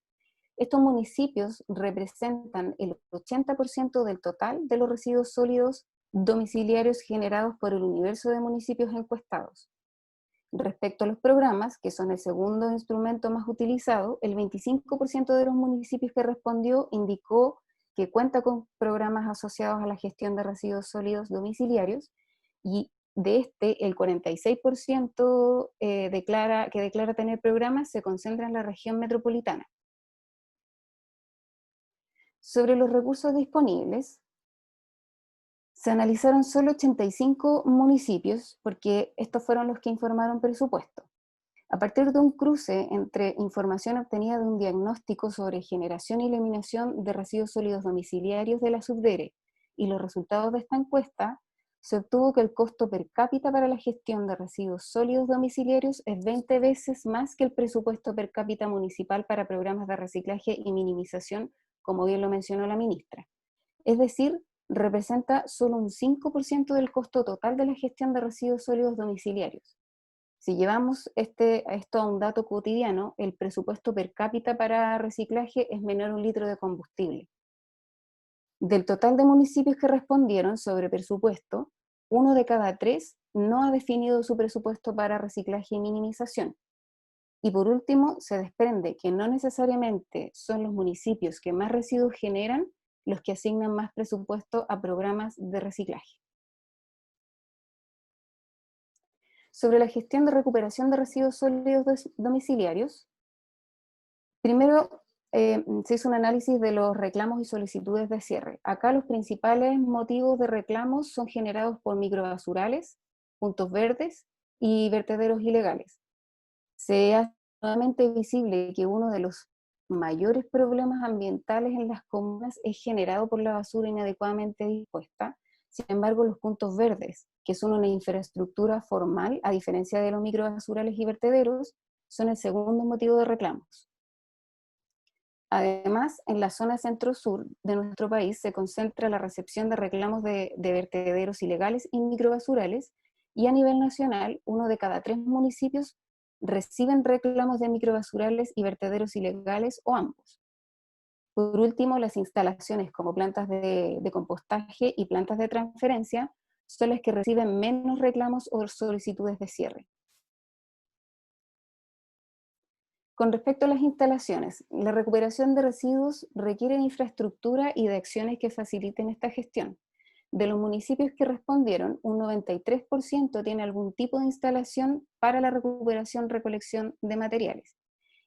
Estos municipios representan el 80% del total de los residuos sólidos domiciliarios generados por el universo de municipios encuestados. Respecto a los programas, que son el segundo instrumento más utilizado, el 25% de los municipios que respondió indicó que cuenta con programas asociados a la gestión de residuos sólidos domiciliarios, y de este, el 46% que declara tener programas se concentra en la región metropolitana. Sobre los recursos disponibles, se analizaron solo 85 municipios, porque estos fueron los que informaron presupuesto. A partir de un cruce entre información obtenida de un diagnóstico sobre generación y eliminación de residuos sólidos domiciliarios de la Subdere y los resultados de esta encuesta, se obtuvo que el costo per cápita para la gestión de residuos sólidos domiciliarios es 20 veces más que el presupuesto per cápita municipal para programas de reciclaje y minimización, como bien lo mencionó la ministra. Es decir, representa solo un 5% del costo total de la gestión de residuos sólidos domiciliarios. Si llevamos esto a un dato cotidiano, el presupuesto per cápita para reciclaje es menor a 1 litro de combustible. Del total de municipios que respondieron sobre presupuesto, 1 de cada 3 no ha definido su presupuesto para reciclaje y minimización. Y por último, se desprende que no necesariamente son los municipios que más residuos generan los que asignan más presupuesto a programas de reciclaje. Sobre la gestión de recuperación de residuos sólidos domiciliarios, primero se hizo un análisis de los reclamos y solicitudes de cierre. Acá los principales motivos de reclamos son generados por microbasurales, puntos verdes y vertederos ilegales. Se hace nuevamente visible que uno de los mayores problemas ambientales en las comunas es generado por la basura inadecuadamente dispuesta. Sin embargo, los puntos verdes, que son una infraestructura formal, a diferencia de los microbasurales y vertederos, son el segundo motivo de reclamos. Además, en la zona centro-sur de nuestro país se concentra la recepción de reclamos de vertederos ilegales y microbasurales, y a nivel nacional, 1 de cada 3 municipios reciben reclamos de microbasurales y vertederos ilegales o ambos. Por último, las instalaciones como plantas de compostaje y plantas de transferencia son las que reciben menos reclamos o solicitudes de cierre. Con respecto a las instalaciones, la recuperación de residuos requiere de infraestructura y de acciones que faciliten esta gestión. De los municipios que respondieron, un 93% tiene algún tipo de instalación para la recuperación-recolección de materiales.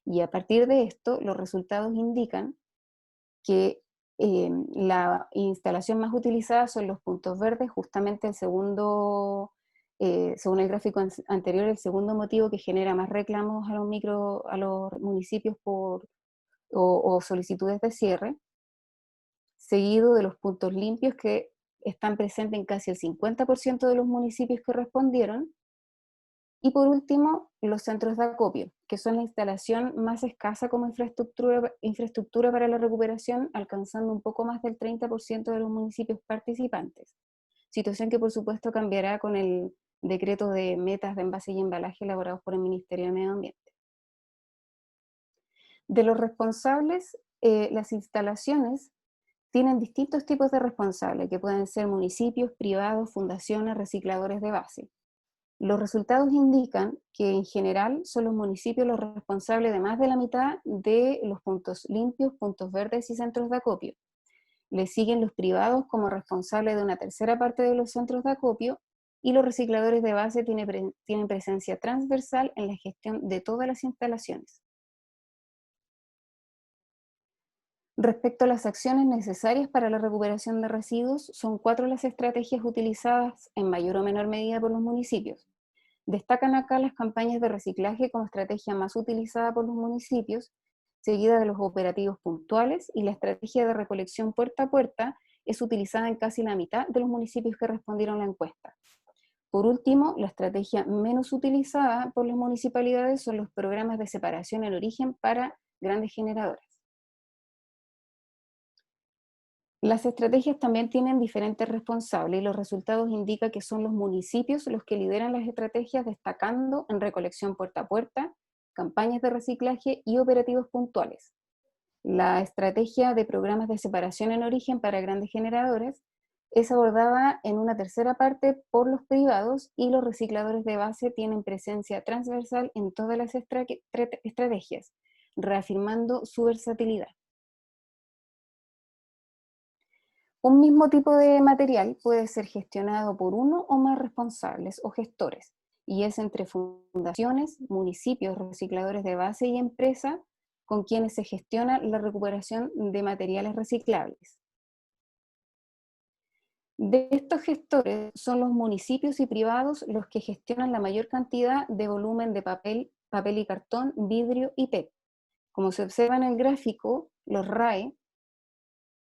Y a partir de esto, los resultados indican que la instalación más utilizada son los puntos verdes, justamente el segundo, según el gráfico anterior, el segundo motivo que genera más reclamos a los municipios o solicitudes de cierre, seguido de los puntos limpios, que están presentes en casi el 50% de los municipios que respondieron, y por último, los centros de acopio, que son la instalación más escasa como infraestructura para la recuperación, alcanzando un poco más del 30% de los municipios participantes. Situación que por supuesto cambiará con el decreto de metas de envase y embalaje elaborados por el Ministerio de Medio Ambiente. De los responsables, las instalaciones tienen distintos tipos de responsables, que pueden ser municipios, privados, fundaciones, recicladores de base. Los resultados indican que en general son los municipios los responsables de más de la mitad de los puntos limpios, puntos verdes y centros de acopio. Le siguen los privados como responsables de una tercera parte de los centros de acopio, y los recicladores de base tienen presencia transversal en la gestión de todas las instalaciones. Respecto a las acciones necesarias para la recuperación de residuos, son 4 las estrategias utilizadas en mayor o menor medida por los municipios. Destacan acá las campañas de reciclaje como estrategia más utilizada por los municipios, seguida de los operativos puntuales, y la estrategia de recolección puerta a puerta es utilizada en casi la mitad de los municipios que respondieron a la encuesta. Por último, la estrategia menos utilizada por las municipalidades son los programas de separación en origen para grandes generadoras. Las estrategias también tienen diferentes responsables y los resultados indican que son los municipios los que lideran las estrategias, destacando en recolección puerta a puerta, campañas de reciclaje y operativos puntuales. La estrategia de programas de separación en origen para grandes generadores es abordada en una tercera parte por los privados y los recicladores de base tienen presencia transversal en todas las estrategias, reafirmando su versatilidad. Un mismo tipo de material puede ser gestionado por uno o más responsables o gestores, y es entre fundaciones, municipios, recicladores de base y empresas con quienes se gestiona la recuperación de materiales reciclables. De estos gestores son los municipios y privados los que gestionan la mayor cantidad de volumen de papel y cartón, vidrio y PET. Como se observa en el gráfico, los RAE,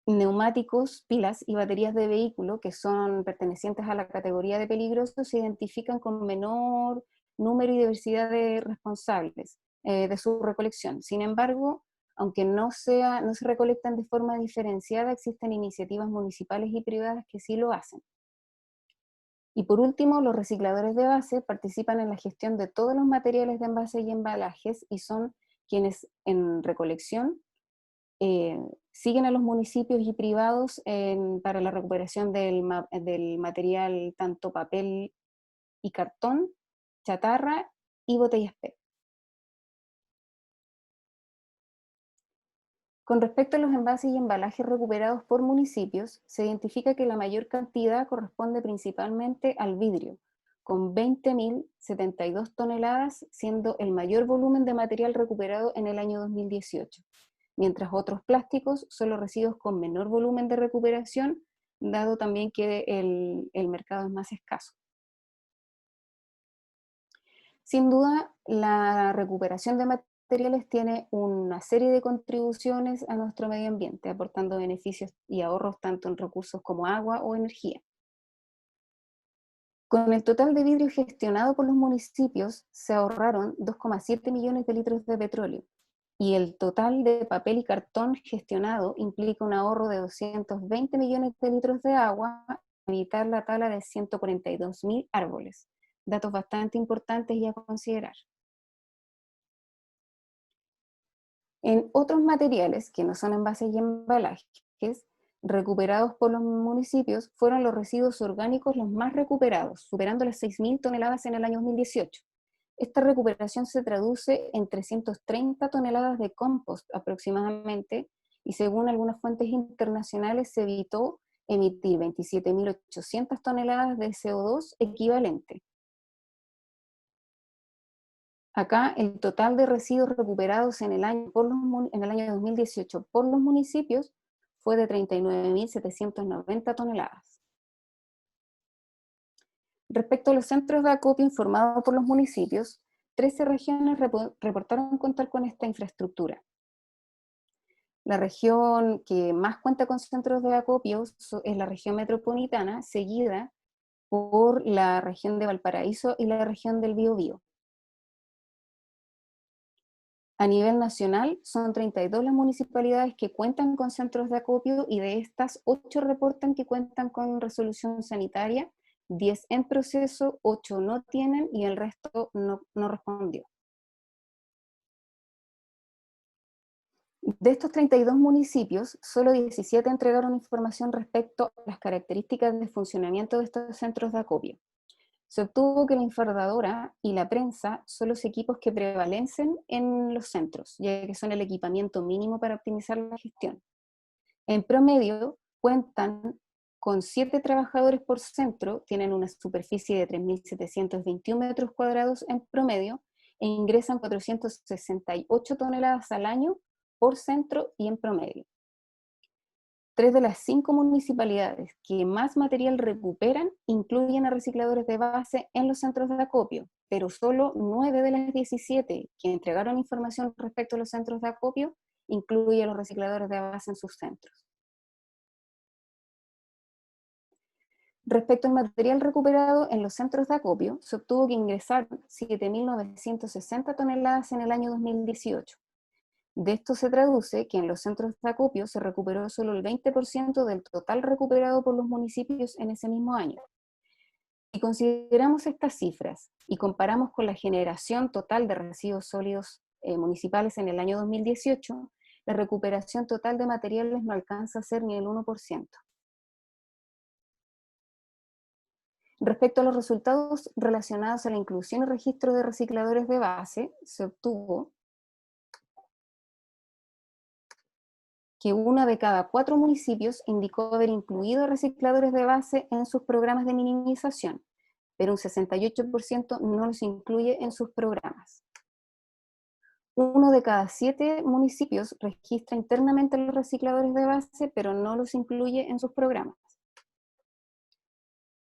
neumáticos, pilas y baterías de vehículo, que son pertenecientes a la categoría de peligrosos, se identifican con menor número y diversidad de responsables de su recolección. Sin embargo, aunque no se recolectan de forma diferenciada, existen iniciativas municipales y privadas que sí lo hacen. Y por último, los recicladores de base participan en la gestión de todos los materiales de envase y embalajes y son quienes en recolección siguen a los municipios y privados para la recuperación del material, tanto papel y cartón, chatarra y botellas PET. Con respecto a los envases y embalajes recuperados por municipios, se identifica que la mayor cantidad corresponde principalmente al vidrio, con 20.072 toneladas, siendo el mayor volumen de material recuperado en el año 2018. Mientras otros plásticos son los residuos con menor volumen de recuperación, dado también que el mercado es más escaso. Sin duda, la recuperación de materiales tiene una serie de contribuciones a nuestro medio ambiente, aportando beneficios y ahorros tanto en recursos como agua o energía. Con el total de vidrio gestionado por los municipios, se ahorraron 2,7 millones de litros de petróleo, y el total de papel y cartón gestionado implica un ahorro de 220 millones de litros de agua, para evitar la tala de 142.000 árboles. Datos bastante importantes y a considerar. En otros materiales, que no son envases y embalajes, recuperados por los municipios, fueron los residuos orgánicos los más recuperados, superando las 6.000 toneladas en el año 2018. Esta recuperación se traduce en 330 toneladas de compost aproximadamente, y según algunas fuentes internacionales se evitó emitir 27.800 toneladas de CO2 equivalente. Acá el total de residuos recuperados en el año 2018 por los municipios fue de 39.790 toneladas. Respecto a los centros de acopio informados por los municipios, 13 regiones reportaron contar con esta infraestructura. La región que más cuenta con centros de acopio es la región metropolitana, seguida por la región de Valparaíso y la región del Biobío. A nivel nacional, son 32 las municipalidades que cuentan con centros de acopio y de estas, 8 reportan que cuentan con resolución sanitaria, 10 en proceso, 8 no tienen y el resto no respondió. De estos 32 municipios, solo 17 entregaron información respecto a las características de funcionamiento de estos centros de acopio. Se obtuvo que la infardadora y la prensa son los equipos que prevalecen en los centros, ya que son el equipamiento mínimo para optimizar la gestión. En promedio, cuentan con 7 trabajadores por centro, tienen una superficie de 3.721 metros cuadrados en promedio, e ingresan 468 toneladas al año por centro y en promedio. 3 de las 5 municipalidades que más material recuperan incluyen a recicladores de base en los centros de acopio, pero solo 9 de las 17 que entregaron información respecto a los centros de acopio incluyen a los recicladores de base en sus centros. Respecto al material recuperado en los centros de acopio, se obtuvo que ingresaron 7.960 toneladas en el año 2018. De esto se traduce que en los centros de acopio se recuperó solo el 20% del total recuperado por los municipios en ese mismo año. Si consideramos estas cifras y comparamos con la generación total de residuos sólidos municipales en el año 2018, la recuperación total de materiales no alcanza a ser ni el 1%. Respecto a los resultados relacionados a la inclusión y registro de recicladores de base, se obtuvo que 1 de cada 4 municipios indicó haber incluido recicladores de base en sus programas de minimización, pero un 68% no los incluye en sus programas. 1 de cada 7 municipios registra internamente los recicladores de base, pero no los incluye en sus programas.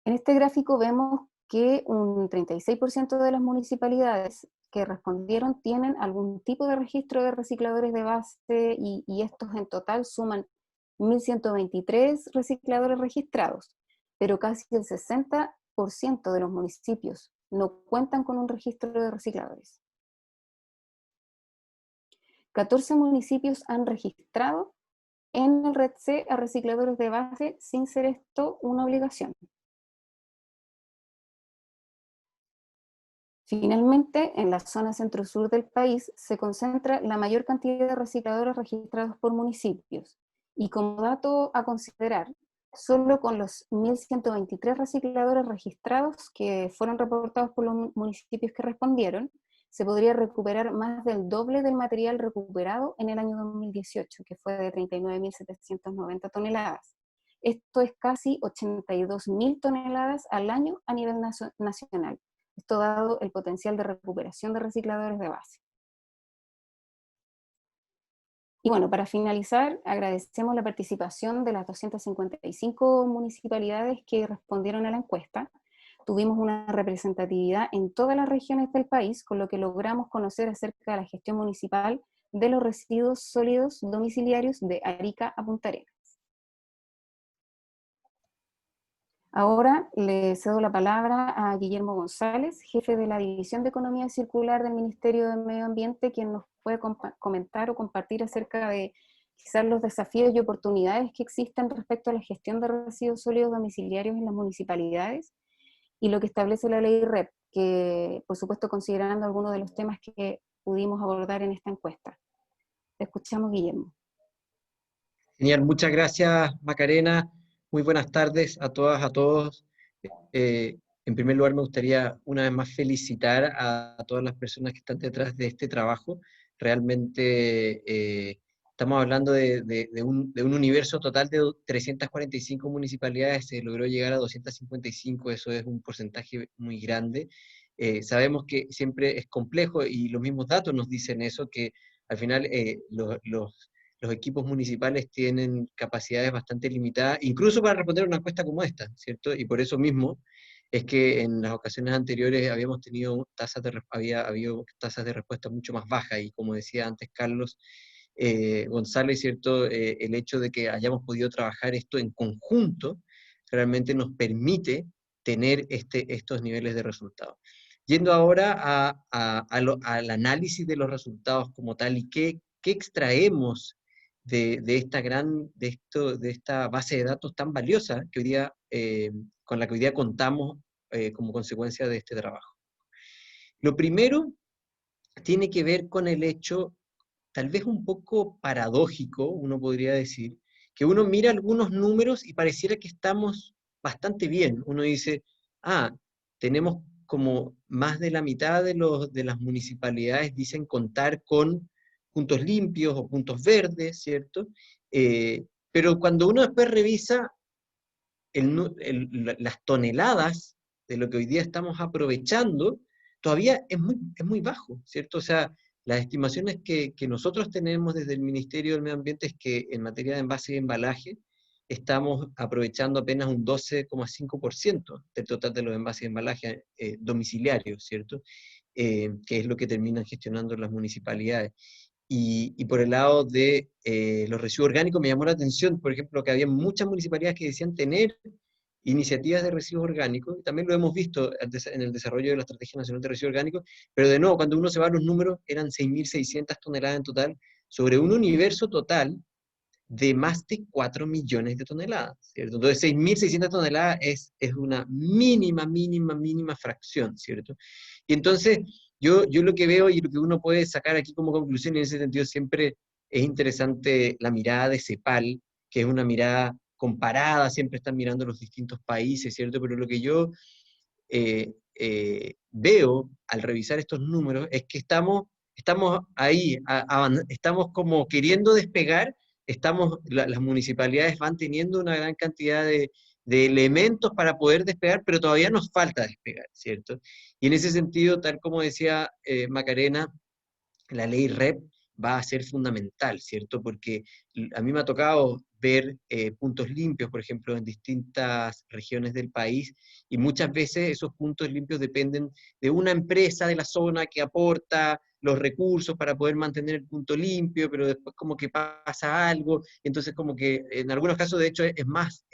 En este gráfico vemos que un 36% de las municipalidades que respondieron tienen algún tipo de registro de recicladores de base y estos en total suman 1.123 recicladores registrados, pero casi el 60% de los municipios no cuentan con un registro de recicladores. 14 municipios han registrado en el REDC a recicladores de base sin ser esto una obligación. Finalmente, en la zona centro-sur del país se concentra la mayor cantidad de recicladores registrados por municipios. Y como dato a considerar, solo con los 1.123 recicladores registrados que fueron reportados por los municipios que respondieron, se podría recuperar más del doble del material recuperado en el año 2018, que fue de 39.790 toneladas. Esto es casi 82.000 toneladas al año a nivel nacional. Esto dado el potencial de recuperación de recicladores de base. Y bueno, para finalizar, agradecemos la participación de las 255 municipalidades que respondieron a la encuesta. Tuvimos una representatividad en todas las regiones del país, con lo que logramos conocer acerca de la gestión municipal de los residuos sólidos domiciliarios de Arica a Punta Arenas. Ahora le cedo la palabra a Guillermo González, jefe de la División de Economía Circular del Ministerio de Medio Ambiente, quien nos puede comentar o compartir acerca de quizás los desafíos y oportunidades que existen respecto a la gestión de residuos sólidos domiciliarios en las municipalidades y lo que establece la ley REP, que por supuesto considerando algunos de los temas que pudimos abordar en esta encuesta. Te escuchamos, Guillermo. Genial, muchas gracias, Macarena. Muy buenas tardes a todas, a todos. En primer lugar, me gustaría una vez más felicitar a todas las personas que están detrás de este trabajo. Realmente estamos hablando de un universo total de 345 municipalidades, se logró llegar a 255, eso es un porcentaje muy grande. Sabemos que siempre es complejo y los mismos datos nos dicen eso, que al final los equipos municipales tienen capacidades bastante limitadas, incluso para responder a una encuesta como esta, ¿cierto? Y por eso mismo es que en las ocasiones anteriores habíamos tenido había habido tasas de respuesta mucho más bajas, y como decía antes Carlos González, ¿cierto? El hecho de que hayamos podido trabajar esto en conjunto realmente nos permite tener estos niveles de resultados. Yendo ahora al análisis de los resultados como tal, y qué extraemos de esta base de datos tan valiosa que hoy día, con la que hoy día contamos como consecuencia de este trabajo. Lo primero tiene que ver con el hecho, tal vez un poco paradójico, uno podría decir, que uno mira algunos números y pareciera que estamos bastante bien. Uno dice, tenemos como más de la mitad de las municipalidades dicen contar con puntos limpios o puntos verdes, ¿cierto? Pero cuando uno después revisa las toneladas de lo que hoy día estamos aprovechando, todavía es muy bajo, ¿cierto? O sea, las estimaciones que nosotros tenemos desde el Ministerio del Medio Ambiente es que en materia de envase y embalaje estamos aprovechando apenas un 12,5% del total de los envases y embalaje domiciliarios, ¿cierto? Que es lo que terminan gestionando las municipalidades. Y por el lado de los residuos orgánicos me llamó la atención, por ejemplo, que había muchas municipalidades que decían tener iniciativas de residuos orgánicos, también lo hemos visto en el desarrollo de la Estrategia Nacional de Residuos Orgánicos, pero de nuevo, cuando uno se va a los números, eran 6.600 toneladas en total, sobre un universo total de más de 4 millones de toneladas, ¿cierto? Entonces 6.600 toneladas es una mínima fracción, ¿cierto? Y entonces yo lo que veo y lo que uno puede sacar aquí como conclusión, en ese sentido siempre es interesante la mirada de CEPAL, que es una mirada comparada, siempre están mirando los distintos países, ¿cierto? Pero lo que yo veo al revisar estos números es que estamos ahí, estamos como queriendo despegar, las municipalidades van teniendo una gran cantidad de elementos para poder despegar, pero todavía nos falta despegar, ¿cierto? Y en ese sentido, tal como decía Macarena, la ley REP va a ser fundamental, ¿cierto? Porque a mí me ha tocado ver puntos limpios, por ejemplo, en distintas regiones del país, y muchas veces esos puntos limpios dependen de una empresa de la zona que aporta los recursos para poder mantener el punto limpio, pero después como que pasa algo, y entonces como que en algunos casos, de hecho, es más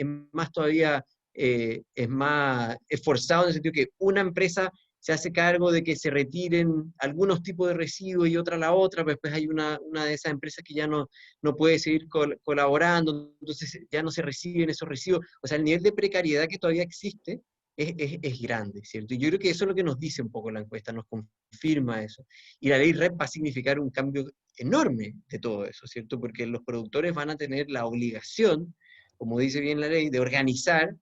todavía, es más esforzado en el sentido que una empresa se hace cargo de que se retiren algunos tipos de residuos y otra la otra, pero después hay una de esas empresas que ya no puede seguir colaborando, entonces ya no se reciben esos residuos. O sea, el nivel de precariedad que todavía existe es grande, ¿cierto? Y yo creo que eso es lo que nos dice un poco la encuesta, nos confirma eso. Y la ley REP va a significar un cambio enorme de todo eso, ¿cierto? Porque los productores van a tener la obligación, como dice bien la ley, de organizar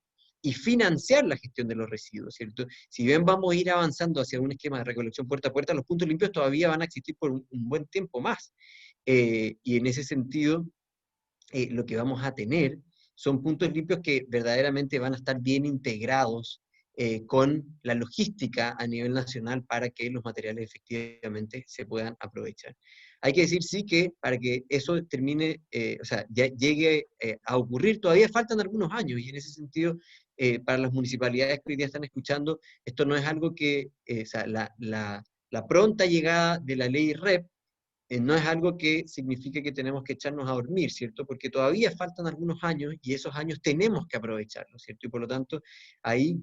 y financiar la gestión de los residuos, ¿cierto? Si bien vamos a ir avanzando hacia un esquema de recolección puerta a puerta, los puntos limpios todavía van a existir por un buen tiempo más. Y en ese sentido, lo que vamos a tener son puntos limpios que verdaderamente van a estar bien integrados con la logística a nivel nacional para que los materiales efectivamente se puedan aprovechar. Hay que decir sí que para que eso termine, o sea, ya llegue a ocurrir, todavía faltan algunos años, y en ese sentido, para las municipalidades que hoy día están escuchando, esto no es algo que, o sea, la pronta llegada de la ley REP no es algo que signifique que tenemos que echarnos a dormir, ¿cierto? Porque todavía faltan algunos años y esos años tenemos que aprovecharlos, ¿cierto? Y por lo tanto, ahí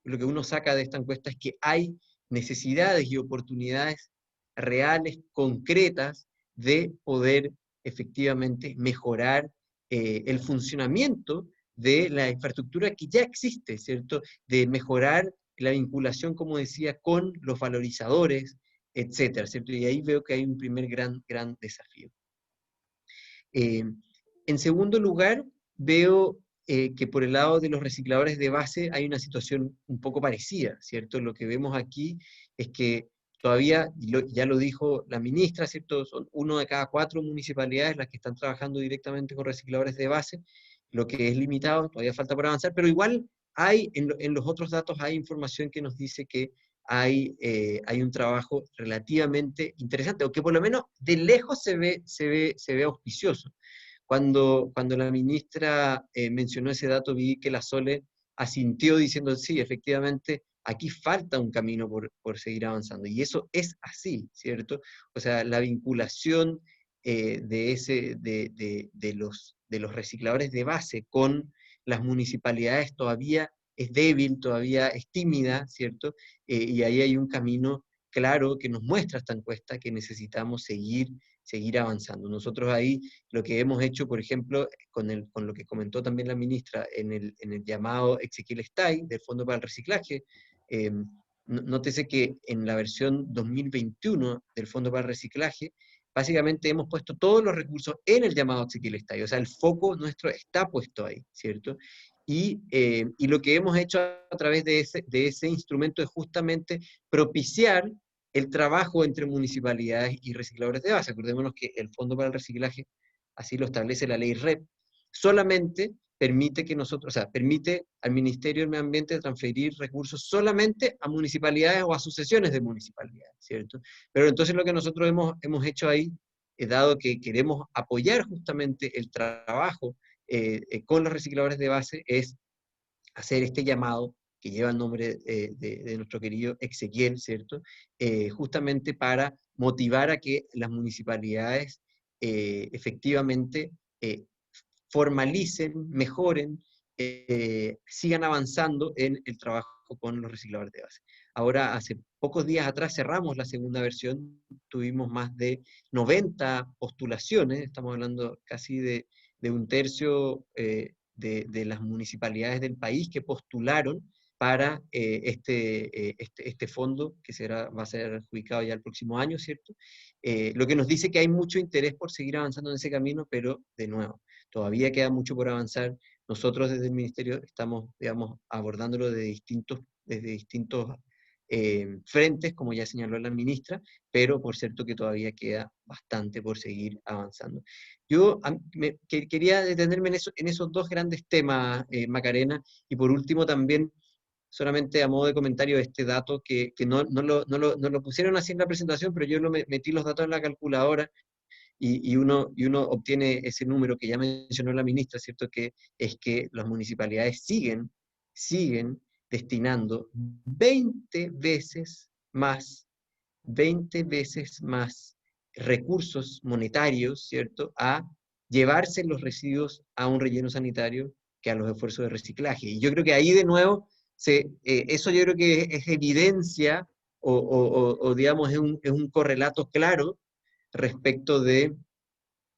lo que uno saca de esta encuesta es que hay necesidades y oportunidades reales, concretas, de poder efectivamente mejorar el funcionamiento de la infraestructura que ya existe, ¿cierto? De mejorar la vinculación, como decía, con los valorizadores, etcétera, ¿cierto? Y ahí veo que hay un primer gran desafío. En segundo lugar, veo que por el lado de los recicladores de base hay una situación un poco parecida, ¿cierto? Lo que vemos aquí es que todavía, ya lo dijo la ministra, ¿cierto? Son 1 de cada 4 municipalidades las que están trabajando directamente con recicladores de base, lo que es limitado, todavía falta por avanzar, pero igual hay, en los otros datos hay información que nos dice que hay un trabajo relativamente interesante, o que por lo menos de lejos se ve auspicioso. Cuando la ministra mencionó ese dato, vi que la Sole asintió diciendo, sí, efectivamente, aquí falta un camino por seguir avanzando. Y eso es así, ¿cierto? O sea, la vinculación de los recicladores de base con las municipalidades todavía es débil, todavía es tímida, ¿cierto? Y ahí hay un camino claro que nos muestra esta encuesta que necesitamos seguir avanzando. Nosotros ahí lo que hemos hecho, por ejemplo, con lo que comentó también la ministra en el llamado Ezequiel Stay del Fondo para el Reciclaje, nótese que en la versión 2021 del Fondo para el Reciclaje, básicamente hemos puesto todos los recursos en el llamado Ezequiel Stay, o sea, el foco nuestro está puesto ahí, ¿cierto? Y lo que hemos hecho a través de ese instrumento es justamente propiciar el trabajo entre municipalidades y recicladores de base. Acordémonos que el Fondo para el Reciclaje, así lo establece la ley REP, solamente permite permite al Ministerio del Medio Ambiente transferir recursos solamente a municipalidades o asociaciones de municipalidades, ¿cierto? Pero entonces lo que nosotros hemos hecho ahí, dado que queremos apoyar justamente el trabajo con los recicladores de base, es hacer este llamado que lleva el nombre de nuestro querido Ezequiel, ¿cierto? Justamente para motivar a que las municipalidades efectivamente formalicen, mejoren, sigan avanzando en el trabajo trabajo con los recicladores de base. Ahora, hace pocos días atrás cerramos la segunda versión, tuvimos más de 90 postulaciones, estamos hablando casi de un tercio de las municipalidades del país que postularon para este fondo que va a ser adjudicado ya el próximo año, ¿cierto? Lo que nos dice que hay mucho interés por seguir avanzando en ese camino, pero de nuevo, todavía queda mucho por avanzar. Nosotros desde el Ministerio estamos, digamos, abordándolo desde distintos frentes, como ya señaló la ministra, pero por cierto que todavía queda bastante por seguir avanzando. Yo quería detenerme en esos dos grandes temas, Macarena, y por último también, solamente a modo de comentario, este dato que no lo pusieron así en la presentación, pero yo metí los datos en la calculadora, y uno obtiene ese número que ya mencionó la ministra, ¿cierto? Que es que las municipalidades siguen destinando 20 veces más recursos monetarios, ¿cierto?, a llevarse los residuos a un relleno sanitario que a los esfuerzos de reciclaje. Y yo creo que ahí de nuevo, eso yo creo que es evidencia o digamos es un correlato claro respecto de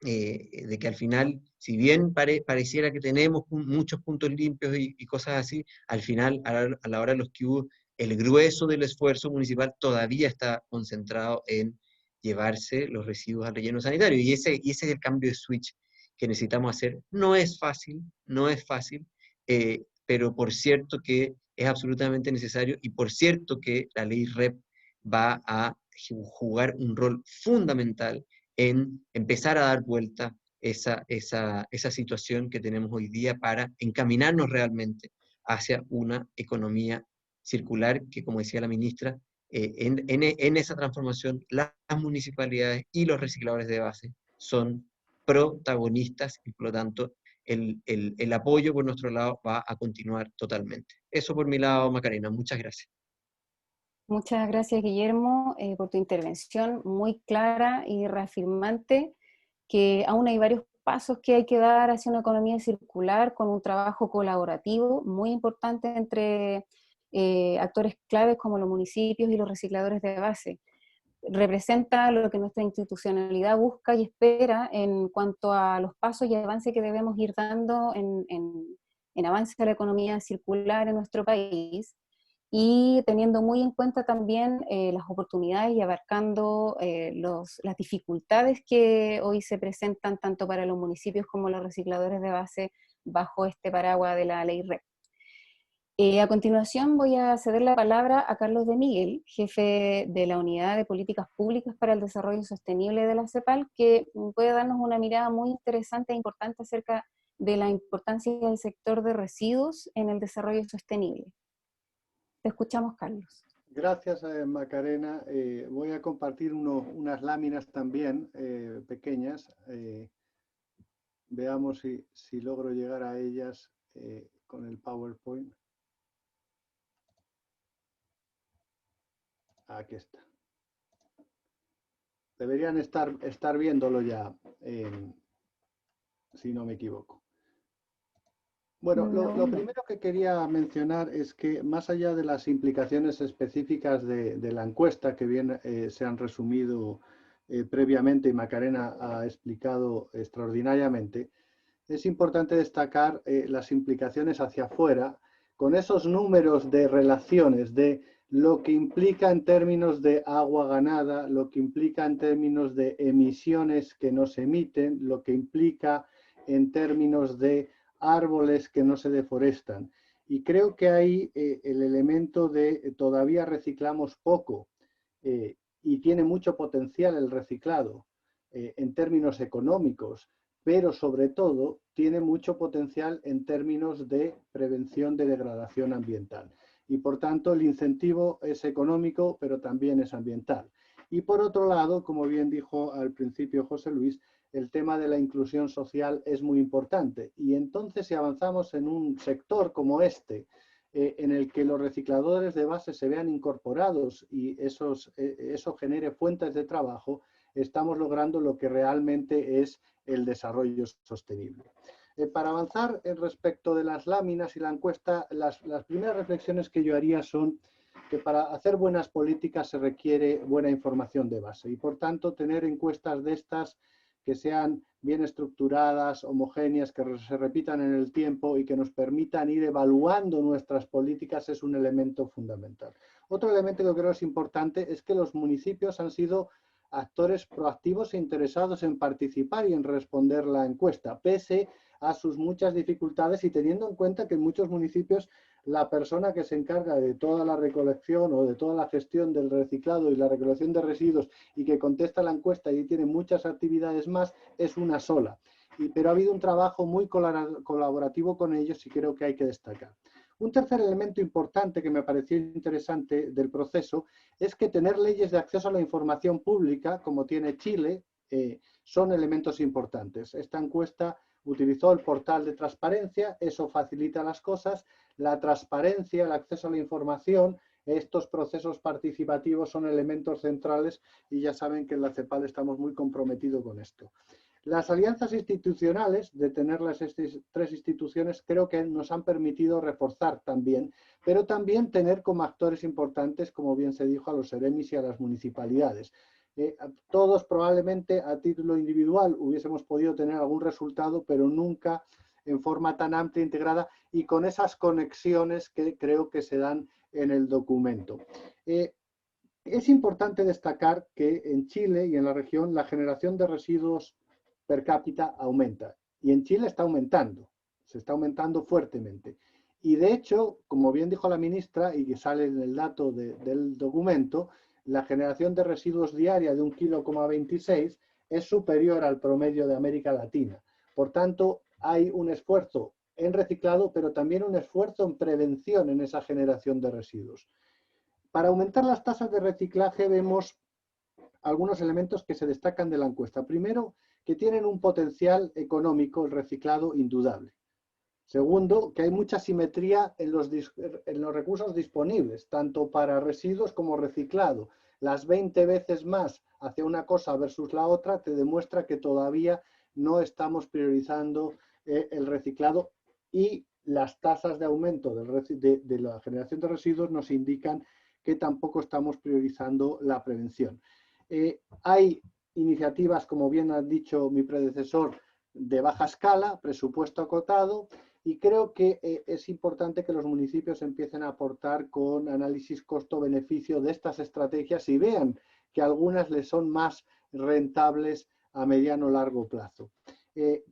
que al final, si bien pareciera que tenemos muchos puntos limpios y cosas así, al final, a la hora de los que hubo, el grueso del esfuerzo municipal todavía está concentrado en llevarse los residuos al relleno sanitario. Y ese es el cambio de switch que necesitamos hacer. No es fácil, pero por cierto que es absolutamente necesario, y por cierto que la ley REP va a jugar un rol fundamental en empezar a dar vuelta esa situación que tenemos hoy día para encaminarnos realmente hacia una economía circular que, como decía la ministra, en esa transformación las municipalidades y los recicladores de base son protagonistas, y por lo tanto el apoyo por nuestro lado va a continuar totalmente. Eso por mi lado, Macarena. Muchas gracias. Muchas gracias, Guillermo, por tu intervención muy clara y reafirmante, que aún hay varios pasos que hay que dar hacia una economía circular con un trabajo colaborativo muy importante entre actores claves como los municipios y los recicladores de base. Representa lo que nuestra institucionalidad busca y espera en cuanto a los pasos y avances que debemos ir dando en avance de la economía circular en nuestro país, y teniendo muy en cuenta también las oportunidades y abarcando las dificultades que hoy se presentan tanto para los municipios como los recicladores de base bajo este paraguas de la ley REP. A continuación voy a ceder la palabra a Carlos de Miguel, jefe de la Unidad de Políticas Públicas para el Desarrollo Sostenible de la CEPAL, que puede darnos una mirada muy interesante e importante acerca de la importancia del sector de residuos en el desarrollo sostenible. Te escuchamos, Carlos. Gracias, Macarena. Voy a compartir unas láminas también pequeñas. Veamos si logro llegar a ellas con el PowerPoint. Aquí está. Deberían estar viéndolo ya, si no me equivoco. Bueno, lo primero que quería mencionar es que más allá de las implicaciones específicas de la encuesta, que bien se han resumido previamente y Macarena ha explicado extraordinariamente, es importante destacar las implicaciones hacia afuera con esos números de relaciones de lo que implica en términos de agua ganada, lo que implica en términos de emisiones que no se emiten, lo que implica en términos de árboles que no se deforestan. Y creo que ahí el elemento de todavía reciclamos poco y tiene mucho potencial el reciclado en términos económicos, pero sobre todo tiene mucho potencial en términos de prevención de degradación ambiental. Y por tanto el incentivo es económico, pero también es ambiental. Y por otro lado, como bien dijo al principio José Luis, el tema de la inclusión social es muy importante. Y entonces si avanzamos en un sector como este, en el que los recicladores de base se vean incorporados y eso genere fuentes de trabajo, estamos logrando lo que realmente es el desarrollo sostenible. Para avanzar respecto de las láminas y la encuesta, las primeras reflexiones que yo haría son que para hacer buenas políticas se requiere buena información de base y, por tanto, tener encuestas de estas que sean bien estructuradas, homogéneas, que se repitan en el tiempo y que nos permitan ir evaluando nuestras políticas es un elemento fundamental. Otro elemento que creo es importante es que los municipios han sido actores proactivos e interesados en participar y en responder la encuesta, pese a sus muchas dificultades y teniendo en cuenta que en muchos municipios la persona que se encarga de toda la recolección o de toda la gestión del reciclado y la recolección de residuos y que contesta la encuesta y tiene muchas actividades más es una sola. Pero ha habido un trabajo muy colaborativo con ellos y creo que hay que destacar. Un tercer elemento importante que me pareció interesante del proceso es que tener leyes de acceso a la información pública, como tiene Chile, son elementos importantes. Esta encuesta utilizó el portal de transparencia, eso facilita las cosas. La transparencia, el acceso a la información, estos procesos participativos son elementos centrales y ya saben que en la CEPAL estamos muy comprometidos con esto. Las alianzas institucionales, de tener las tres instituciones, creo que nos han permitido reforzar también, pero también tener como actores importantes, como bien se dijo, a los seremis y a las municipalidades. Todos probablemente a título individual hubiésemos podido tener algún resultado, pero nunca en forma tan amplia e integrada y con esas conexiones que creo que se dan en el documento. Es importante destacar que en Chile y en la región la generación de residuos per cápita aumenta y en Chile está aumentando, se está aumentando fuertemente. Y de hecho, como bien dijo la ministra y que sale en el dato del documento, la generación de residuos diaria de 1,26 kg es superior al promedio de América Latina. Por tanto, hay un esfuerzo en reciclado, pero también un esfuerzo en prevención en esa generación de residuos. Para aumentar las tasas de reciclaje vemos algunos elementos que se destacan de la encuesta. Primero, que tienen un potencial económico, el reciclado, indudable. Segundo, que hay mucha simetría en los recursos disponibles, tanto para residuos como reciclado. Las 20 veces más hacia una cosa versus la otra te demuestra que todavía no estamos priorizando el reciclado y las tasas de aumento de la generación de residuos nos indican que tampoco estamos priorizando la prevención. Hay iniciativas, como bien ha dicho mi predecesor, de baja escala, presupuesto acotado, y creo que es importante que los municipios empiecen a aportar con análisis costo-beneficio de estas estrategias y vean que algunas les son más rentables a mediano o largo plazo.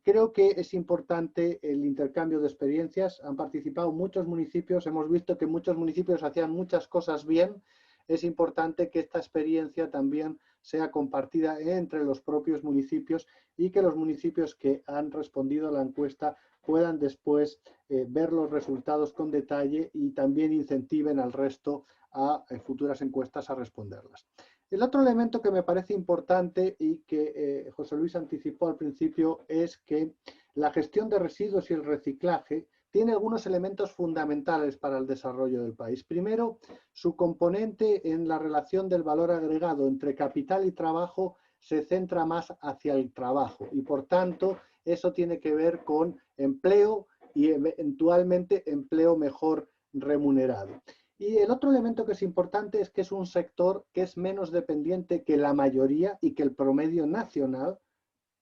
Creo que es importante el intercambio de experiencias. Han participado muchos municipios, hemos visto que muchos municipios hacían muchas cosas bien. Es importante que esta experiencia también sea compartida entre los propios municipios y que los municipios que han respondido a la encuesta puedan después ver los resultados con detalle y también incentiven al resto a futuras encuestas a responderlas. El otro elemento que me parece importante y que José Luis anticipó al principio es que la gestión de residuos y el reciclaje tiene algunos elementos fundamentales para el desarrollo del país. Primero, su componente en la relación del valor agregado entre capital y trabajo se centra más hacia el trabajo y, por tanto, eso tiene que ver con empleo y eventualmente empleo mejor remunerado. Y el otro elemento que es importante es que es un sector que es menos dependiente que la mayoría y que el promedio nacional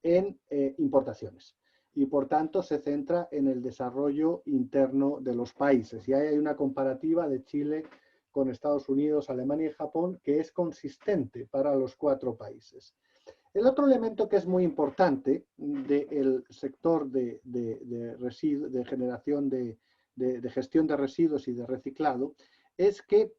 en importaciones. Y por tanto se centra en el desarrollo interno de los países. Y ahí hay una comparativa de Chile con Estados Unidos, Alemania y Japón que es consistente para los 4 países. El otro elemento que es muy importante del sector de generación de gestión de residuos y de reciclado es que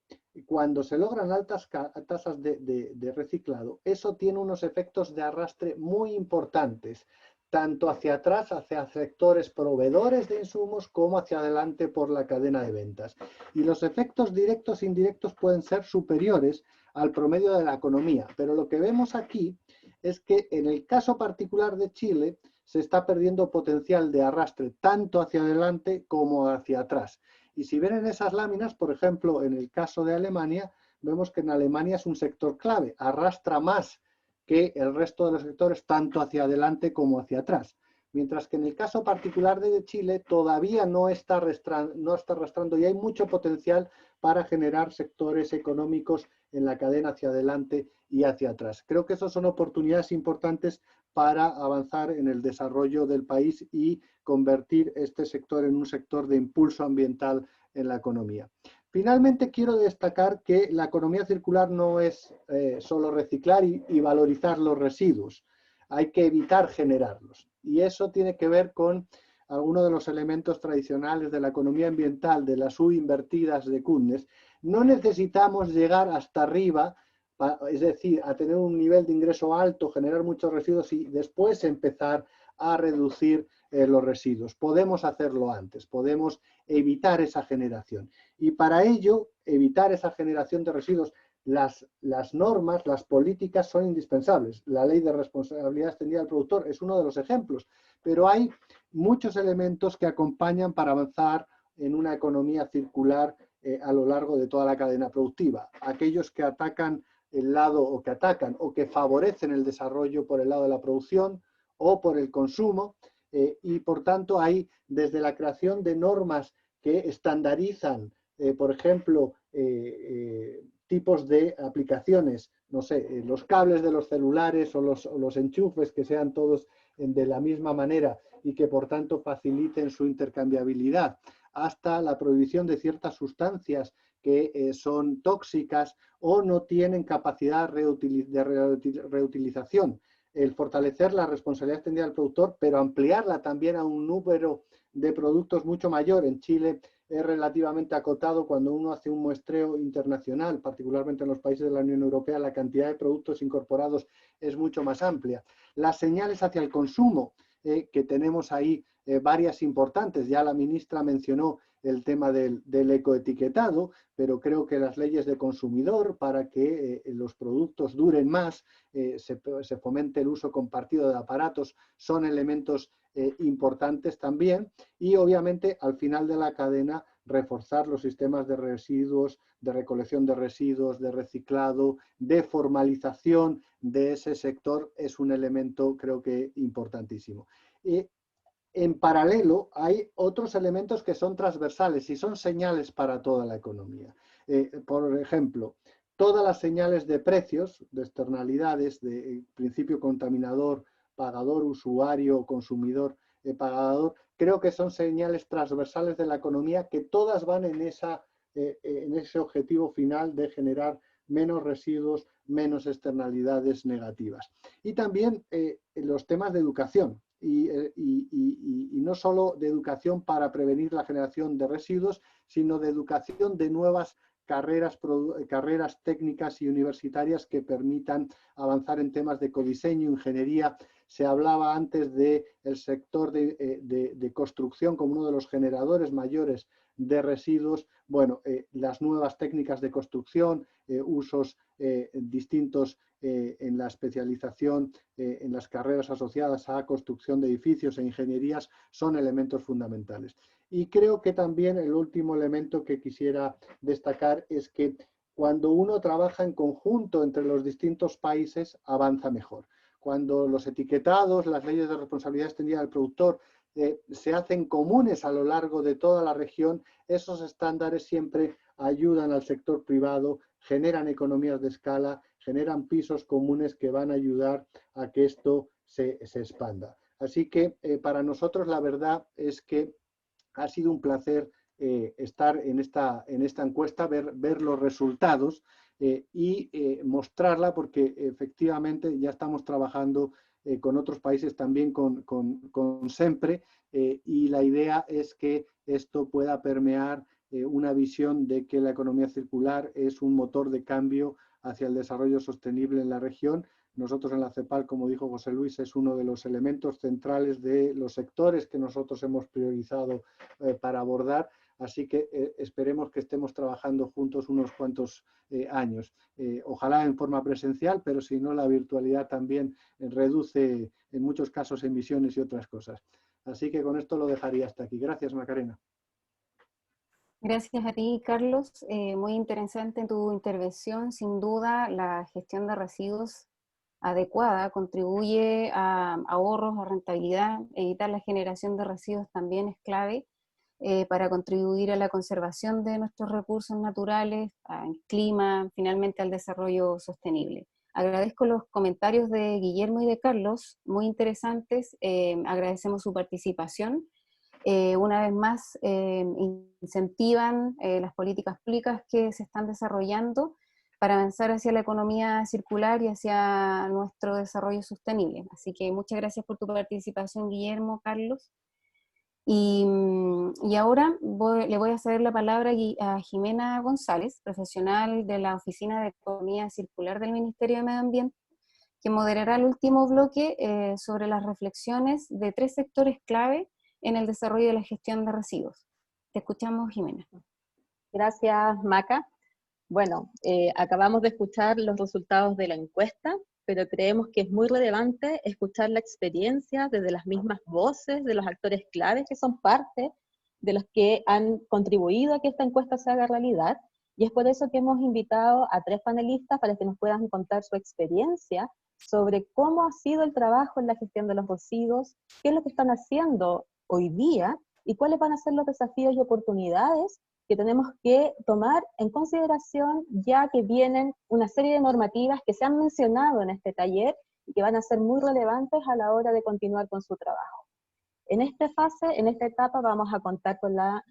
cuando se logran altas tasas de reciclado, eso tiene unos efectos de arrastre muy importantes, tanto hacia atrás, hacia sectores proveedores de insumos, como hacia adelante por la cadena de ventas. Y los efectos directos e indirectos pueden ser superiores al promedio de la economía. Pero lo que vemos aquí es que en el caso particular de Chile se está perdiendo potencial de arrastre tanto hacia adelante como hacia atrás. Y si ven en esas láminas, por ejemplo, en el caso de Alemania, vemos que en Alemania es un sector clave, arrastra más que el resto de los sectores tanto hacia adelante como hacia atrás. mientras que en el caso particular de Chile todavía no está arrastrando y hay mucho potencial para generar sectores económicos en la cadena hacia adelante y hacia atrás. Creo que esas son oportunidades importantes para avanzar en el desarrollo del país y convertir este sector en un sector de impulso ambiental en la economía. Finalmente, quiero destacar que la economía circular no es solo reciclar y valorizar los residuos. Hay que evitar generarlos. Y eso tiene que ver con algunos de los elementos tradicionales de la economía ambiental, de las U invertidas de Kounders. No necesitamos llegar hasta arriba, es decir, a tener un nivel de ingreso alto, generar muchos residuos y después empezar a reducir los residuos. Podemos hacerlo antes, podemos evitar esa generación. Y para ello, evitar esa generación de residuos, las normas, las políticas son indispensables. La ley de responsabilidad extendida del productor es uno de los ejemplos, pero hay muchos elementos que acompañan para avanzar en una economía circular a lo largo de toda la cadena productiva. Aquellos que atacan el lado o que favorecen el desarrollo por el lado de la producción o por el consumo, y por tanto hay desde la creación de normas que estandarizan, por ejemplo, tipos de aplicaciones, no sé, los cables de los celulares o los enchufes que sean todos de la misma manera y que por tanto faciliten su intercambiabilidad, hasta la prohibición de ciertas sustancias que son tóxicas o no tienen capacidad de reutilización. El fortalecer la responsabilidad extendida del productor, pero ampliarla también a un número de productos mucho mayor. En Chile es relativamente acotado cuando uno hace un muestreo internacional, particularmente en los países de la Unión Europea, la cantidad de productos incorporados es mucho más amplia. Las señales hacia el consumo, que tenemos ahí varias importantes, ya la ministra mencionó el tema del ecoetiquetado, pero creo que las leyes de consumidor para que los productos duren más, se fomente el uso compartido de aparatos, son elementos importantes también, y obviamente al final de la cadena reforzar los sistemas de residuos, de recolección de residuos, de reciclado, de formalización de ese sector es un elemento creo que importantísimo. En paralelo, hay otros elementos que son transversales y son señales para toda la economía. Por ejemplo, todas las señales de precios, de externalidades, de principio contaminador, pagador, usuario, consumidor, pagador, creo que son señales transversales de la economía que todas van en ese objetivo final de generar menos residuos, menos externalidades negativas. Y también los temas de educación. Y no solo de educación para prevenir la generación de residuos, sino de educación de nuevas carreras técnicas y universitarias que permitan avanzar en temas de ecodiseño, ingeniería. Se hablaba antes del sector de construcción como uno de los generadores mayores de residuos. Bueno, las nuevas técnicas de construcción, usos distintos en la especialización, en las carreras asociadas a construcción de edificios e ingenierías son elementos fundamentales. Y creo que también el último elemento que quisiera destacar es que cuando uno trabaja en conjunto entre los distintos países avanza mejor. Cuando los etiquetados, las leyes de responsabilidad extendida del productor se hacen comunes a lo largo de toda la región, esos estándares siempre ayudan al sector privado, generan economías de escala, generan pisos comunes que van a ayudar a que esto se expanda. Así que para nosotros la verdad es que ha sido un placer estar en esta encuesta, ver los resultados y mostrarla, porque efectivamente ya estamos trabajando con otros países también con SEMPRE, y la idea es que esto pueda permear una visión de que la economía circular es un motor de cambio hacia el desarrollo sostenible en la región. Nosotros en la CEPAL, como dijo José Luis, es uno de los elementos centrales de los sectores que nosotros hemos priorizado para abordar, así que esperemos que estemos trabajando juntos unos cuantos años. Ojalá en forma presencial, pero si no, la virtualidad también reduce en muchos casos emisiones y otras cosas. Así que con esto lo dejaría hasta aquí. Gracias, Macarena. Gracias a ti, Carlos. Muy interesante tu intervención. Sin duda, la gestión de residuos adecuada contribuye a ahorros, a rentabilidad. Evitar la generación de residuos también es clave para contribuir a la conservación de nuestros recursos naturales, al clima, finalmente al desarrollo sostenible. Agradezco los comentarios de Guillermo y de Carlos, muy interesantes, agradecemos su participación. Una vez más, incentivan las políticas públicas que se están desarrollando para avanzar hacia la economía circular y hacia nuestro desarrollo sostenible. Así que muchas gracias por tu participación, Guillermo, Carlos. Y ahora le voy a ceder la palabra a Jimena González, profesional de la Oficina de Economía Circular del Ministerio de Medio Ambiente, que moderará el último bloque sobre las reflexiones de 3 sectores clave en el desarrollo de la gestión de residuos. Te escuchamos, Jimena. Gracias, Maca. Bueno, acabamos de escuchar los resultados de la encuesta, pero creemos que es muy relevante escuchar la experiencia desde las mismas voces de los actores claves que son parte de los que han contribuido a que esta encuesta se haga realidad, y es por eso que hemos invitado a 3 panelistas para que nos puedan contar su experiencia sobre cómo ha sido el trabajo en la gestión de los residuos, qué es lo que están haciendo hoy día, y cuáles van a ser los desafíos y oportunidades que tenemos que tomar en consideración, ya que vienen una serie de normativas que se han mencionado en este taller y que van a ser muy relevantes a la hora de continuar con su trabajo. En esta fase, en esta etapa, vamos a contar con la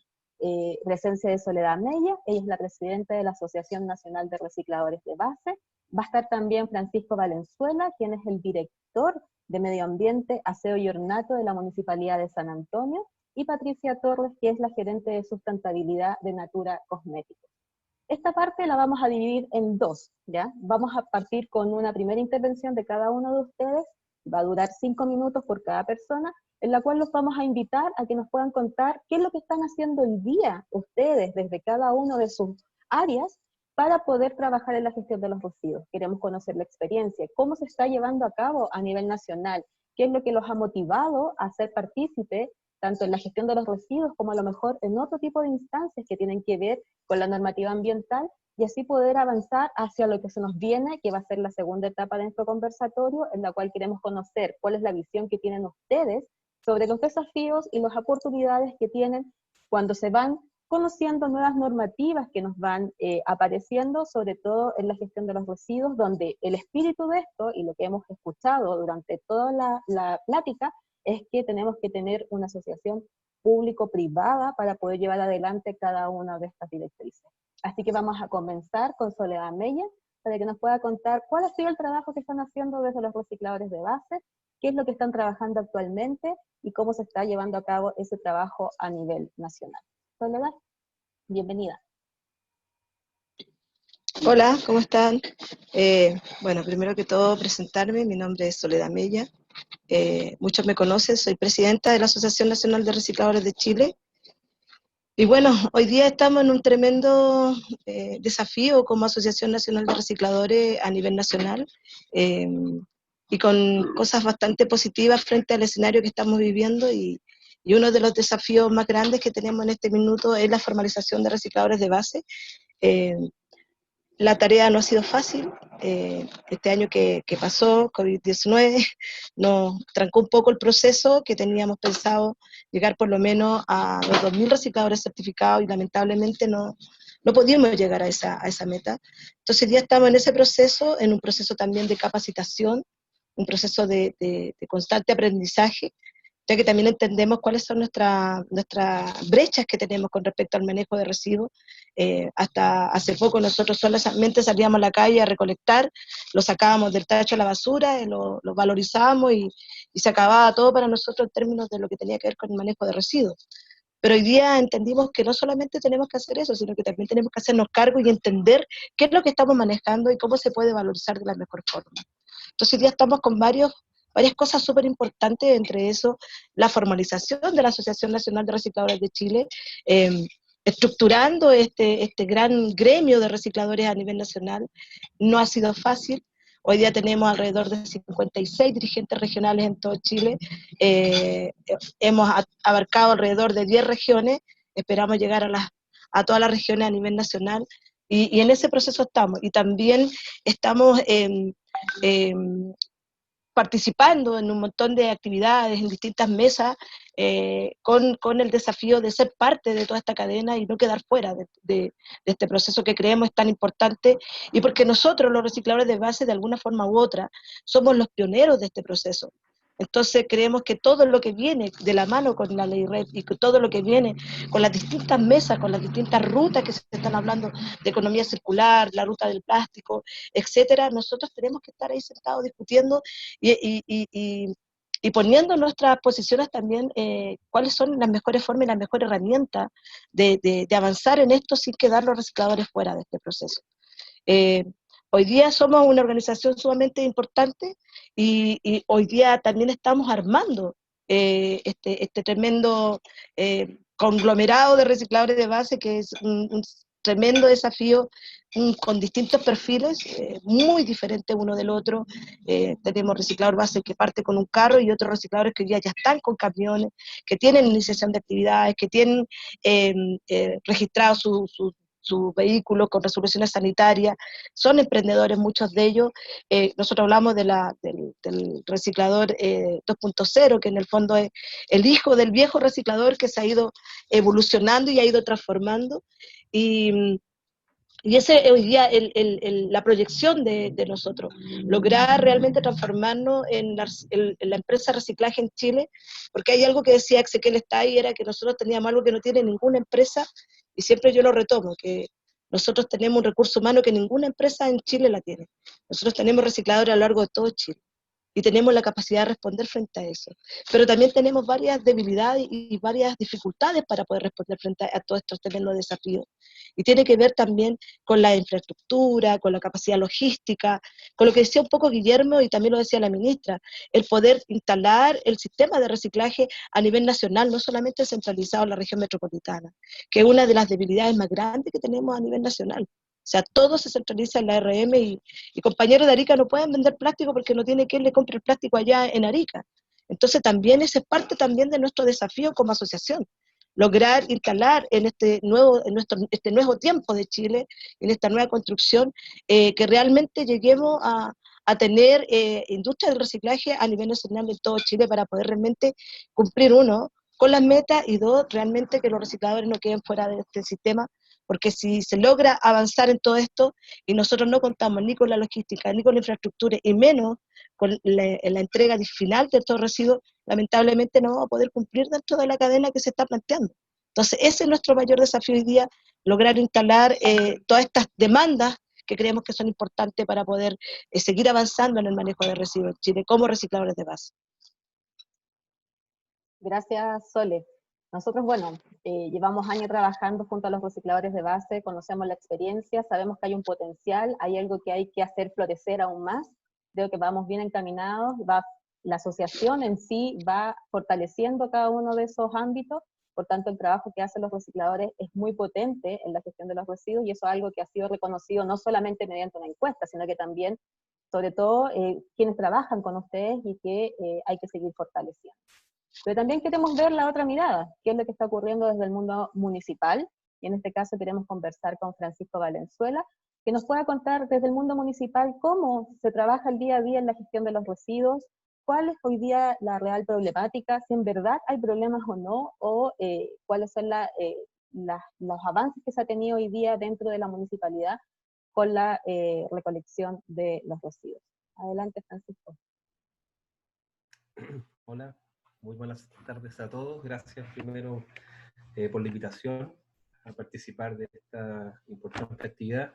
presencia de Soledad Mella. Ella es la presidenta de la Asociación Nacional de Recicladores de Base. Va a estar también Francisco Valenzuela, quien es el director de Medio Ambiente, Aseo y Ornato de la Municipalidad de San Antonio, y Patricia Torres, que es la gerente de sustentabilidad de Natura Cosméticos. Esta parte la vamos a dividir en 2, ¿ya? Vamos a partir con una primera intervención de cada uno de ustedes, va a durar 5 minutos por cada persona, en la cual los vamos a invitar a que nos puedan contar qué es lo que están haciendo hoy día ustedes desde cada uno de sus áreas para poder trabajar en la gestión de los residuos. Queremos conocer la experiencia, cómo se está llevando a cabo a nivel nacional, qué es lo que los ha motivado a ser partícipe tanto en la gestión de los residuos como a lo mejor en otro tipo de instancias que tienen que ver con la normativa ambiental, y así poder avanzar hacia lo que se nos viene, que va a ser la segunda etapa de nuestro conversatorio, en la cual queremos conocer cuál es la visión que tienen ustedes sobre los desafíos y las oportunidades que tienen cuando se van conociendo nuevas normativas que nos van apareciendo, sobre todo en la gestión de los residuos, donde el espíritu de esto, y lo que hemos escuchado durante toda la plática, es que tenemos que tener una asociación público-privada para poder llevar adelante cada una de estas directrices. Así que vamos a comenzar con Soledad Mella, para que nos pueda contar cuál ha sido el trabajo que están haciendo desde los recicladores de base, qué es lo que están trabajando actualmente, y cómo se está llevando a cabo ese trabajo a nivel nacional. Soledad, bienvenida. Hola, ¿cómo están? Bueno, primero que todo presentarme, mi nombre es Soledad Mella. Muchos me conocen, soy presidenta de la Asociación Nacional de Recicladores de Chile. Y bueno, hoy día estamos en un tremendo desafío como Asociación Nacional de Recicladores a nivel nacional, y con cosas bastante positivas frente al escenario que estamos viviendo, y uno de los desafíos más grandes que tenemos en este minuto es la formalización de recicladores de base. La tarea no ha sido fácil. Este año que pasó, COVID-19, nos trancó un poco el proceso, que teníamos pensado llegar por lo menos a los 2.000 recicladores certificados, y lamentablemente no pudimos llegar a esa meta. Entonces ya estamos en ese proceso, en un proceso también de capacitación, un proceso de constante aprendizaje, ya que también entendemos cuáles son nuestras brechas que tenemos con respecto al manejo de residuos. Hasta hace poco nosotros solamente salíamos a la calle a recolectar, lo sacábamos del tacho a la basura, lo valorizábamos y se acababa todo para nosotros en términos de lo que tenía que ver con el manejo de residuos. Pero hoy día entendimos que no solamente tenemos que hacer eso, sino que también tenemos que hacernos cargo y entender qué es lo que estamos manejando y cómo se puede valorizar de la mejor forma. Entonces hoy día estamos con varias cosas súper importantes, entre eso la formalización de la Asociación Nacional de Recicladores de Chile, estructurando este gran gremio de recicladores a nivel nacional. No ha sido fácil. Hoy día tenemos alrededor de 56 dirigentes regionales en todo Chile. Hemos abarcado alrededor de 10 regiones, esperamos llegar a todas las regiones a nivel nacional, y en ese proceso estamos. Y también estamos participando en un montón de actividades, en distintas mesas, con el desafío de ser parte de toda esta cadena y no quedar fuera de este proceso que creemos es tan importante, y porque nosotros, los recicladores de base, de alguna forma u otra, somos los pioneros de este proceso. Entonces creemos que todo lo que viene de la mano con la ley RED y que todo lo que viene con las distintas mesas, con las distintas rutas que se están hablando de economía circular, la ruta del plástico, etcétera, nosotros tenemos que estar ahí sentados discutiendo y poniendo nuestras posiciones también, cuáles son las mejores formas y las mejores herramientas de avanzar en esto sin quedar los recicladores fuera de este proceso. Hoy día somos una organización sumamente importante y hoy día también estamos armando este tremendo conglomerado de recicladores de base, que es un tremendo desafío, con distintos perfiles muy diferentes uno del otro. Tenemos reciclador base que parte con un carro y otros recicladores que ya están con camiones, que tienen iniciación de actividades, que tienen registrado su vehículo con resoluciones sanitarias, son emprendedores muchos de ellos. Nosotros hablamos del reciclador 2.0, que en el fondo es el hijo del viejo reciclador que se ha ido evolucionando y ha ido transformando, y ese hoy día la proyección de nosotros, lograr realmente transformarnos en la empresa de reciclaje en Chile, porque hay algo que decía Ezequiel Stay, era que nosotros teníamos algo que no tiene ninguna empresa, y siempre yo lo retomo, que nosotros tenemos un recurso humano que ninguna empresa en Chile la tiene. Nosotros tenemos recicladores a lo largo de todo Chile, y tenemos la capacidad de responder frente a eso. Pero también tenemos varias debilidades y varias dificultades para poder responder frente a todos estos tremendos desafíos. Y tiene que ver también con la infraestructura, con la capacidad logística, con lo que decía un poco Guillermo y también lo decía la ministra, el poder instalar el sistema de reciclaje a nivel nacional, no solamente centralizado en la región metropolitana, que es una de las debilidades más grandes que tenemos a nivel nacional. O sea, todo se centraliza en la RM y compañeros de Arica no pueden vender plástico porque no tiene quien le compre el plástico allá en Arica. Entonces también esa es parte también de nuestro desafío como asociación, lograr instalar en este nuevo tiempo de Chile, en esta nueva construcción, que realmente lleguemos a tener industria del reciclaje a nivel nacional en todo Chile para poder realmente cumplir, uno, con las metas, y dos, realmente que los recicladores no queden fuera de este sistema, porque si se logra avanzar en todo esto y nosotros no contamos ni con la logística, ni con la infraestructura, y menos con la entrega final de estos residuos, lamentablemente no vamos a poder cumplir dentro de la cadena que se está planteando. Entonces ese es nuestro mayor desafío hoy día, lograr instalar todas estas demandas que creemos que son importantes para poder seguir avanzando en el manejo de residuos en Chile como recicladores de base. Gracias, Sole. Nosotros, bueno, llevamos años trabajando junto a los recicladores de base, conocemos la experiencia, sabemos que hay un potencial, hay algo que hay que hacer florecer aún más. Creo que vamos bien encaminados, la asociación en sí va fortaleciendo cada uno de esos ámbitos, por tanto el trabajo que hacen los recicladores es muy potente en la gestión de los residuos, y eso es algo que ha sido reconocido no solamente mediante una encuesta, sino que también, sobre todo, quienes trabajan con ustedes, y que hay que seguir fortaleciendo. Pero también queremos ver la otra mirada, qué es lo que está ocurriendo desde el mundo municipal, y en este caso queremos conversar con Francisco Valenzuela, que nos pueda contar desde el mundo municipal cómo se trabaja el día a día en la gestión de los residuos, cuál es hoy día la real problemática, si en verdad hay problemas o no, o cuáles son los avances que se ha tenido hoy día dentro de la municipalidad con la recolección de los residuos. Adelante, Francisco. Hola, muy buenas tardes a todos. Gracias primero por la invitación a participar de esta importante actividad.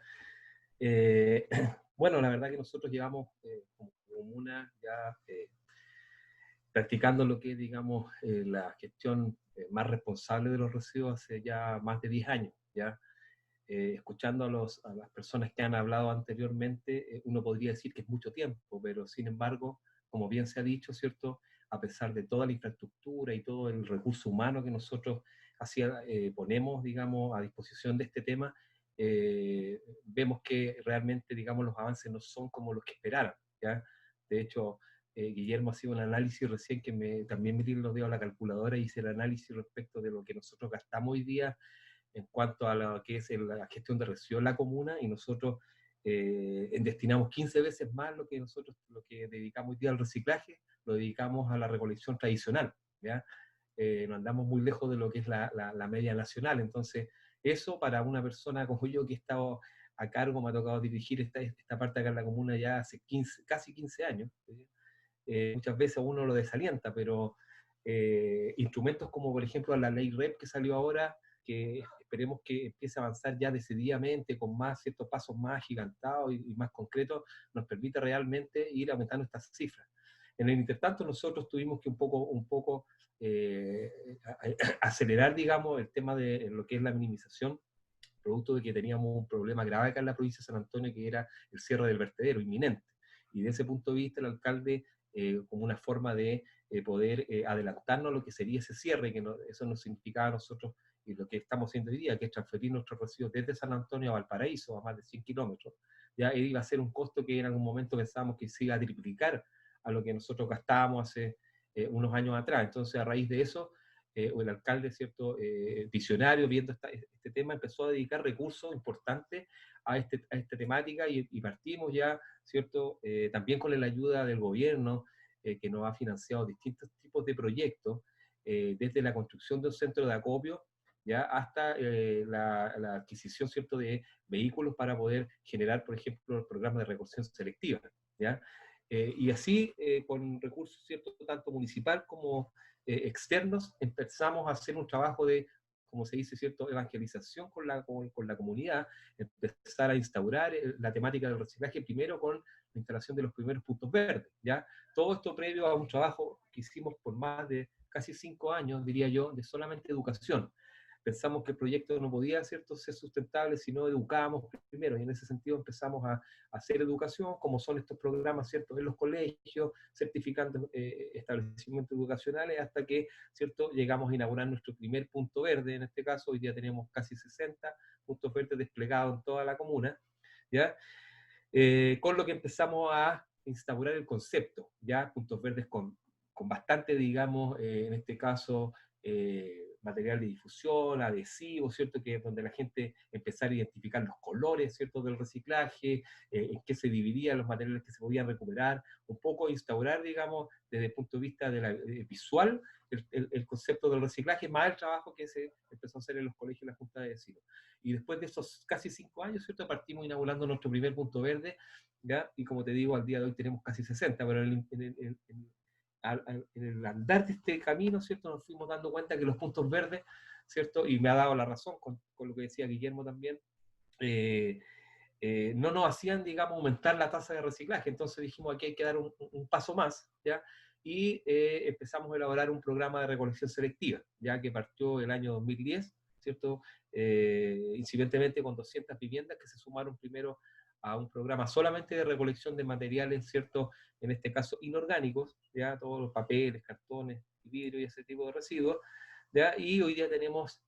Bueno, la verdad que nosotros llevamos como comuna ya practicando lo que es, digamos, la gestión más responsable de los residuos hace ya más de 10 años, ¿ya? Escuchando a las personas que han hablado anteriormente, uno podría decir que es mucho tiempo, pero sin embargo, como bien se ha dicho, ¿cierto?, a pesar de toda la infraestructura y todo el recurso humano que nosotros ponemos, digamos, a disposición de este tema, vemos que realmente, digamos, los avances no son como los que esperaran, ¿ya? De hecho, Guillermo hacía un análisis recién que también me tiró los dedos a la calculadora y hice el análisis respecto de lo que nosotros gastamos hoy día en cuanto a lo que es la gestión de residuos en la comuna, y nosotros destinamos 15 veces más lo que dedicamos hoy día al reciclaje, lo dedicamos a la recolección tradicional, ¿ya? No andamos muy lejos de lo que es la media nacional. Entonces, eso para una persona como yo que he estado a cargo, me ha tocado dirigir esta parte acá en la comuna ya hace casi 15 años. Muchas veces a uno lo desalienta, pero instrumentos como por ejemplo la ley REP que salió ahora, que esperemos que empiece a avanzar ya decididamente, con más ciertos pasos más agigantados y más concretos, nos permite realmente ir aumentando estas cifras. En el intertanto nosotros tuvimos que un poco acelerar, digamos, el tema de lo que es la minimización, producto de que teníamos un problema grave acá en la provincia de San Antonio, que era el cierre del vertedero inminente. Y desde ese punto de vista el alcalde, como una forma de poder adelantarnos a lo que sería ese cierre, que eso nos significaba a nosotros, y lo que estamos haciendo hoy día, que es transferir nuestros residuos desde San Antonio a Valparaíso, a más de 100 kilómetros, ya iba a ser un costo que en algún momento pensábamos que se iba a triplicar a lo que nosotros gastábamos hace unos años atrás. Entonces, a raíz de eso, el alcalde, ¿cierto?, visionario, viendo este tema, empezó a dedicar recursos importantes a esta temática y partimos ya, ¿cierto?, también con la ayuda del gobierno, que nos ha financiado distintos tipos de proyectos, desde la construcción de un centro de acopio, ya hasta la adquisición, ¿cierto?, de vehículos para poder generar, por ejemplo, el programa de recolección selectiva, ¿ya? Y así, con recursos, ¿cierto?, tanto municipal como externos, empezamos a hacer un trabajo de, como se dice, ¿cierto?, evangelización con la comunidad, empezar a instaurar la temática del reciclaje, primero con la instalación de los primeros puntos verdes, ¿ya? Todo esto previo a un trabajo que hicimos por más de casi 5 años, diría yo, de solamente educación. Pensamos que el proyecto no podía, ¿cierto?, ser sustentable si no educábamos primero, y en ese sentido empezamos a hacer educación, como son estos programas, ¿cierto?, en los colegios, certificando establecimientos educacionales, hasta que, ¿cierto?, llegamos a inaugurar nuestro primer punto verde. En este caso, hoy día tenemos casi 60 puntos verdes desplegados en toda la comuna, ¿ya? Con lo que empezamos a instaurar el concepto, ¿ya? Puntos verdes con bastante, digamos, en este caso, material de difusión, adhesivos, ¿cierto?, que es donde la gente empezara a identificar los colores, ¿cierto?, del reciclaje, en qué se dividían los materiales que se podían recuperar, un poco instaurar, digamos, desde el punto de vista visual, el concepto del reciclaje, más el trabajo que se empezó a hacer en los colegios y la Junta de Vecinos. Y después de esos casi 5 años, ¿cierto?, partimos inaugurando nuestro primer punto verde, ¿ya? Y como te digo, al día de hoy tenemos casi 60, pero en el andar de este camino, ¿cierto?, nos fuimos dando cuenta que los puntos verdes, ¿cierto?, y me ha dado la razón con lo que decía Guillermo también, no nos hacían, digamos, aumentar la tasa de reciclaje. Entonces dijimos, aquí hay que dar un paso más, ¿ya? Y empezamos a elaborar un programa de recolección selectiva, ya que partió el año 2010, ¿cierto?, incidentemente con 200 viviendas que se sumaron primero a un programa solamente de recolección de materiales, ¿cierto?, en este caso inorgánicos, ya todos los papeles, cartones, vidrio y ese tipo de residuos, ¿ya? Y hoy día tenemos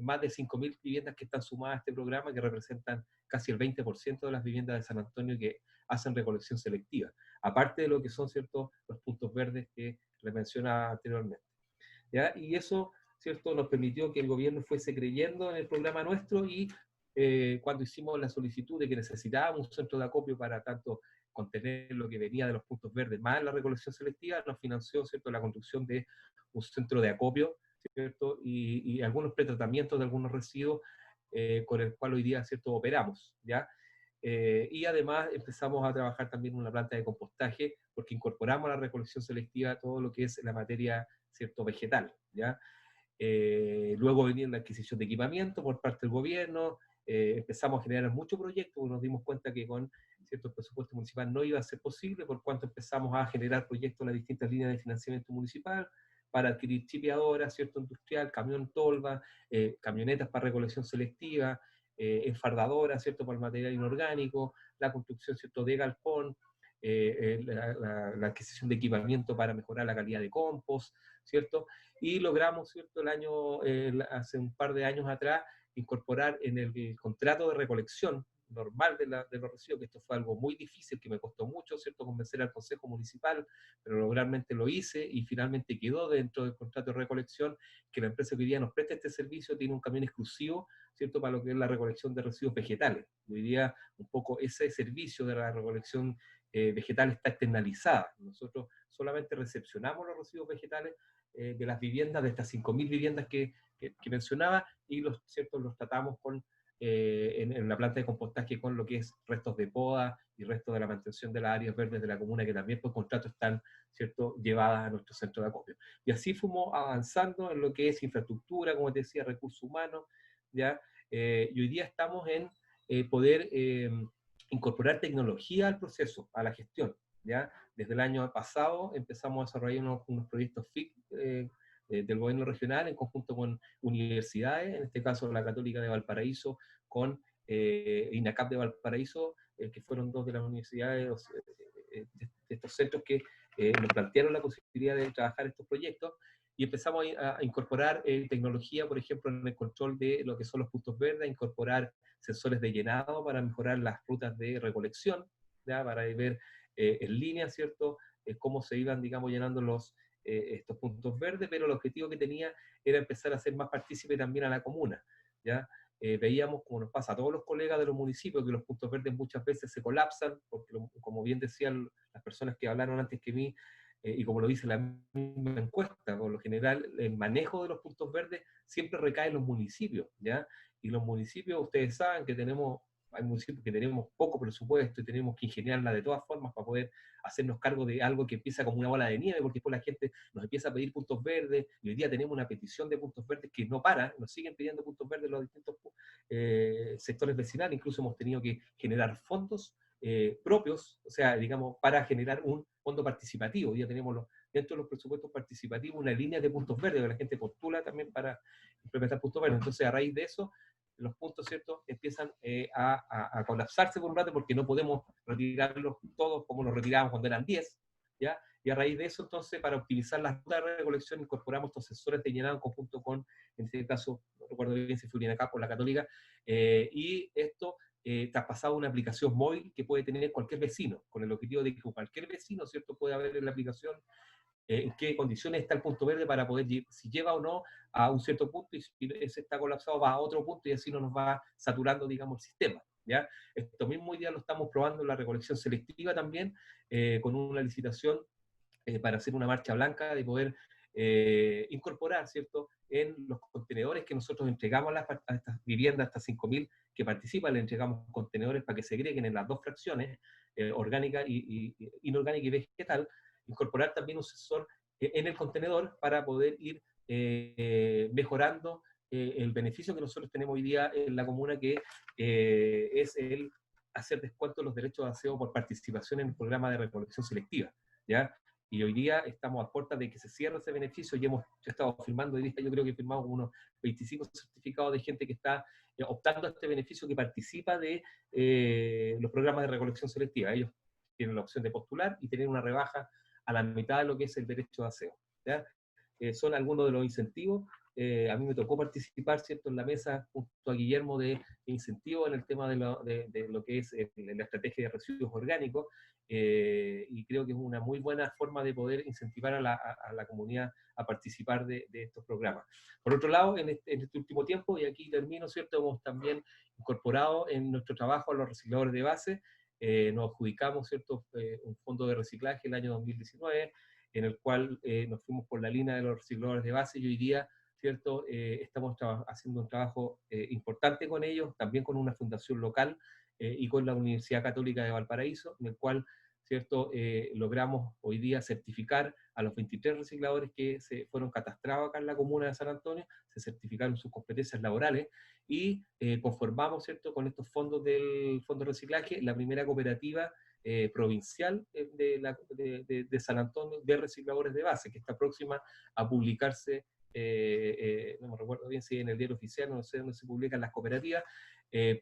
más de 5.000 viviendas que están sumadas a este programa, que representan casi el 20% de las viviendas de San Antonio que hacen recolección selectiva, aparte de lo que son, ¿cierto?, los puntos verdes que les mencionaba anteriormente, ¿ya? Y eso, ¿cierto?, nos permitió que el gobierno fuese creyendo en el programa nuestro, y cuando hicimos la solicitud de que necesitábamos un centro de acopio para tanto contener lo que venía de los puntos verdes más la recolección selectiva, nos financió, ¿cierto?, la construcción de un centro de acopio, ¿cierto?, y algunos pretratamientos de algunos residuos con el cual hoy día, ¿cierto?, operamos, ¿ya? Y además empezamos a trabajar también en una planta de compostaje, porque incorporamos a la recolección selectiva todo lo que es la materia, ¿cierto?, vegetal, ¿ya? Luego venía la adquisición de equipamiento por parte del gobierno, empezamos a generar muchos proyectos, nos dimos cuenta que con ciertos presupuestos municipales no iba a ser posible, por cuanto empezamos a generar proyectos en las distintas líneas de financiamiento municipal, para adquirir chipeadoras, ¿cierto?, industrial, camión tolva, camionetas para recolección selectiva, enfardadoras, ¿cierto?, para el material inorgánico, la construcción, ¿cierto?, de galpón, la adquisición de equipamiento para mejorar la calidad de compost, ¿cierto? Y logramos, ¿cierto?, hace un par de años atrás, incorporar en el contrato de recolección normal de los residuos, que esto fue algo muy difícil, que me costó mucho, ¿cierto?, convencer al Consejo Municipal, pero realmente lo hice y finalmente quedó dentro del contrato de recolección que la empresa que hoy día nos presta este servicio tiene un camión exclusivo, ¿cierto?, para lo que es la recolección de residuos vegetales. Hoy día un poco ese servicio de la recolección vegetal está externalizada. Nosotros solamente recepcionamos los residuos vegetales de las viviendas, de estas 5.000 viviendas que mencionaba, y los tratamos con, en la planta de compostaje con lo que es restos de poda y restos de la mantención de las áreas verdes de la comuna, que también por contrato están, ¿cierto?, llevadas a nuestro centro de acopio. Y así fuimos avanzando en lo que es infraestructura, como te decía, recursos humanos, ¿ya? Y hoy día estamos en poder incorporar tecnología al proceso, a la gestión, ¿ya? Desde el año pasado empezamos a desarrollar unos proyectos FIC del gobierno regional en conjunto con universidades, en este caso la Católica de Valparaíso con INACAP de Valparaíso, que fueron dos de las universidades de estos centros que nos plantearon la posibilidad de trabajar estos proyectos, y empezamos a incorporar tecnología, por ejemplo, en el control de lo que son los puntos verdes, a incorporar sensores de llenado para mejorar las rutas de recolección, ¿ya? Para ver en línea, ¿cierto?, cómo se iban, digamos, llenando estos puntos verdes, pero el objetivo que tenía era empezar a hacer más partícipe también a la comuna, ¿ya? Veíamos, como nos pasa a todos los colegas de los municipios, que los puntos verdes muchas veces se colapsan, porque como bien decían las personas que hablaron antes que mí, y como lo dice la misma encuesta, por lo general el manejo de los puntos verdes siempre recae en los municipios, ¿ya? Y los municipios, ustedes saben que hay municipios que tenemos poco presupuesto y tenemos que ingeniarla de todas formas para poder hacernos cargo de algo que empieza como una bola de nieve, porque después la gente nos empieza a pedir puntos verdes, y hoy día tenemos una petición de puntos verdes que no para, nos siguen pidiendo puntos verdes los distintos sectores vecinales, incluso hemos tenido que generar fondos propios, o sea, digamos, para generar un fondo participativo. Hoy día tenemos dentro de los presupuestos participativos una línea de puntos verdes, que la gente postula también para implementar puntos verdes. Entonces, a raíz de eso, los puntos, ¿cierto?, empiezan a colapsarse por un rato, porque no podemos retirarlos todos como los retirábamos cuando eran 10, ¿ya? Y a raíz de eso, entonces, para optimizar las rutas de recolección, incorporamos estos sensores de llenado en conjunto con, en este caso, no recuerdo bien si fue INACAP o la Católica, y esto traspasado a una aplicación móvil que puede tener cualquier vecino, con el objetivo de que cualquier vecino, ¿cierto?, pueda ver en la aplicación en qué condiciones está el punto verde para poder, si lleva o no a un cierto punto, y si ese está colapsado va a otro punto, y así no nos va saturando, digamos, el sistema, ¿ya? Esto mismo hoy día lo estamos probando en la recolección selectiva también, con una licitación para hacer una marcha blanca, de poder incorporar, ¿cierto?, en los contenedores que nosotros entregamos a estas viviendas, estas 5.000 que participan, le entregamos contenedores para que se segreguen en las dos fracciones, orgánica y inorgánica y vegetal, incorporar también un sensor en el contenedor para poder ir mejorando el beneficio que nosotros tenemos hoy día en la comuna, que es el hacer descuento de los derechos de aseo por participación en el programa de recolección selectiva, ¿ya? Y hoy día estamos a puertas de que se cierre ese beneficio, y hemos estado firmando, hoy día yo creo que firmamos unos 25 certificados de gente que está optando a este beneficio, que participa de los programas de recolección selectiva. Ellos tienen la opción de postular y tener una rebaja a la mitad de lo que es el derecho de aseo, ¿ya? Son algunos de los incentivos. A mí me tocó participar, ¿cierto?, en la mesa junto a Guillermo de incentivos en el tema de lo que es la estrategia de residuos orgánicos, y creo que es una muy buena forma de poder incentivar a la comunidad a participar de estos programas. Por otro lado, en este último tiempo, y aquí termino, ¿cierto?, hemos también incorporado en nuestro trabajo a los recicladores de base. Nos adjudicamos, ¿cierto?, un fondo de reciclaje el año 2019, en el cual nos fuimos por la línea de los recicladores de base, y hoy día, ¿cierto?, estamos haciendo un trabajo importante con ellos, también con una fundación local y con la Universidad Católica de Valparaíso, en el cual, ¿cierto?, logramos hoy día certificar a los 23 recicladores que se fueron catastrados acá en la comuna de San Antonio, se certificaron sus competencias laborales, y conformamos, ¿cierto?, con estos fondos del Fondo de Reciclaje, la primera cooperativa provincial de San Antonio de recicladores de base, que está próxima a publicarse, no me recuerdo bien si en el diario oficial, no sé dónde se publican las cooperativas,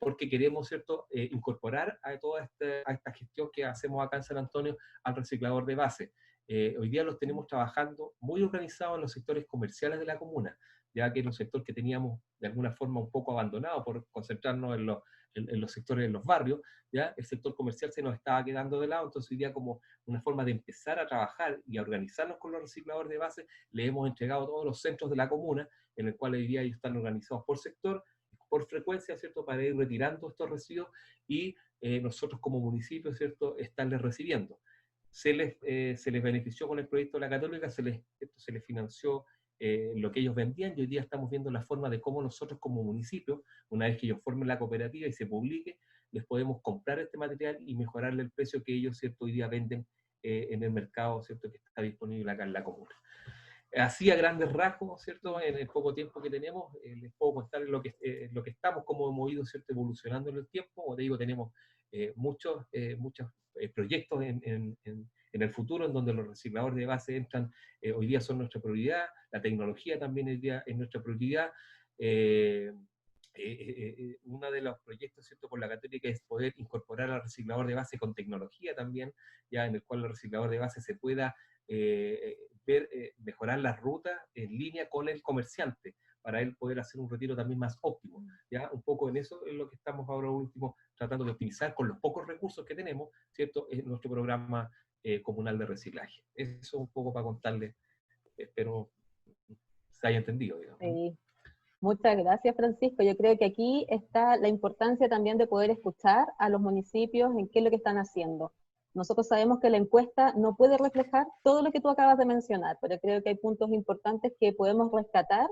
porque queremos, ¿cierto?, incorporar a toda esta gestión que hacemos acá en San Antonio al reciclador de base. Hoy día los tenemos trabajando muy organizados en los sectores comerciales de la comuna, ya que era un sector que teníamos de alguna forma un poco abandonado por concentrarnos en en los sectores, en los barrios, ¿ya? El sector comercial se nos estaba quedando de lado, entonces hoy día como una forma de empezar a trabajar y a organizarnos con los recicladores de base, le hemos entregado todos los centros de la comuna, en el cual hoy día ellos están organizados por sector, por frecuencia, ¿cierto?, para ir retirando estos residuos y nosotros como municipio, ¿cierto?, estarles recibiendo. Se les benefició con el proyecto de la Católica, se les financió lo que ellos vendían, y hoy día estamos viendo la forma de cómo nosotros como municipio, una vez que ellos formen la cooperativa y se publique, les podemos comprar este material y mejorarle el precio que ellos, ¿cierto?, hoy día venden en el mercado, ¿cierto?, que está disponible acá en la comuna. Así a grandes rasgos, ¿cierto?, en el poco tiempo que tenemos, les puedo contar lo que estamos, cómo hemos ido, ¿cierto?, evolucionando en el tiempo. Como te digo, tenemos muchos proyectos en el futuro, en donde los recicladores de base entran, hoy día son nuestra prioridad, la tecnología también hoy día es nuestra prioridad. Uno de los proyectos, ¿cierto?, por la Católica es poder incorporar al reciclador de base con tecnología también, ya en el cual el reciclador de base se pueda mejorar las rutas en línea con el comerciante, para él poder hacer un retiro también más óptimo. ¿Ya? Un poco en eso es lo que estamos ahora último tratando de optimizar con los pocos recursos que tenemos, ¿cierto?, en nuestro programa comunal de reciclaje. Eso un poco para contarles, espero se haya entendido, digamos. Sí. Muchas gracias, Francisco. Yo creo que aquí está la importancia también de poder escuchar a los municipios en qué es lo que están haciendo. Nosotros sabemos que la encuesta no puede reflejar todo lo que tú acabas de mencionar, pero creo que hay puntos importantes que podemos rescatar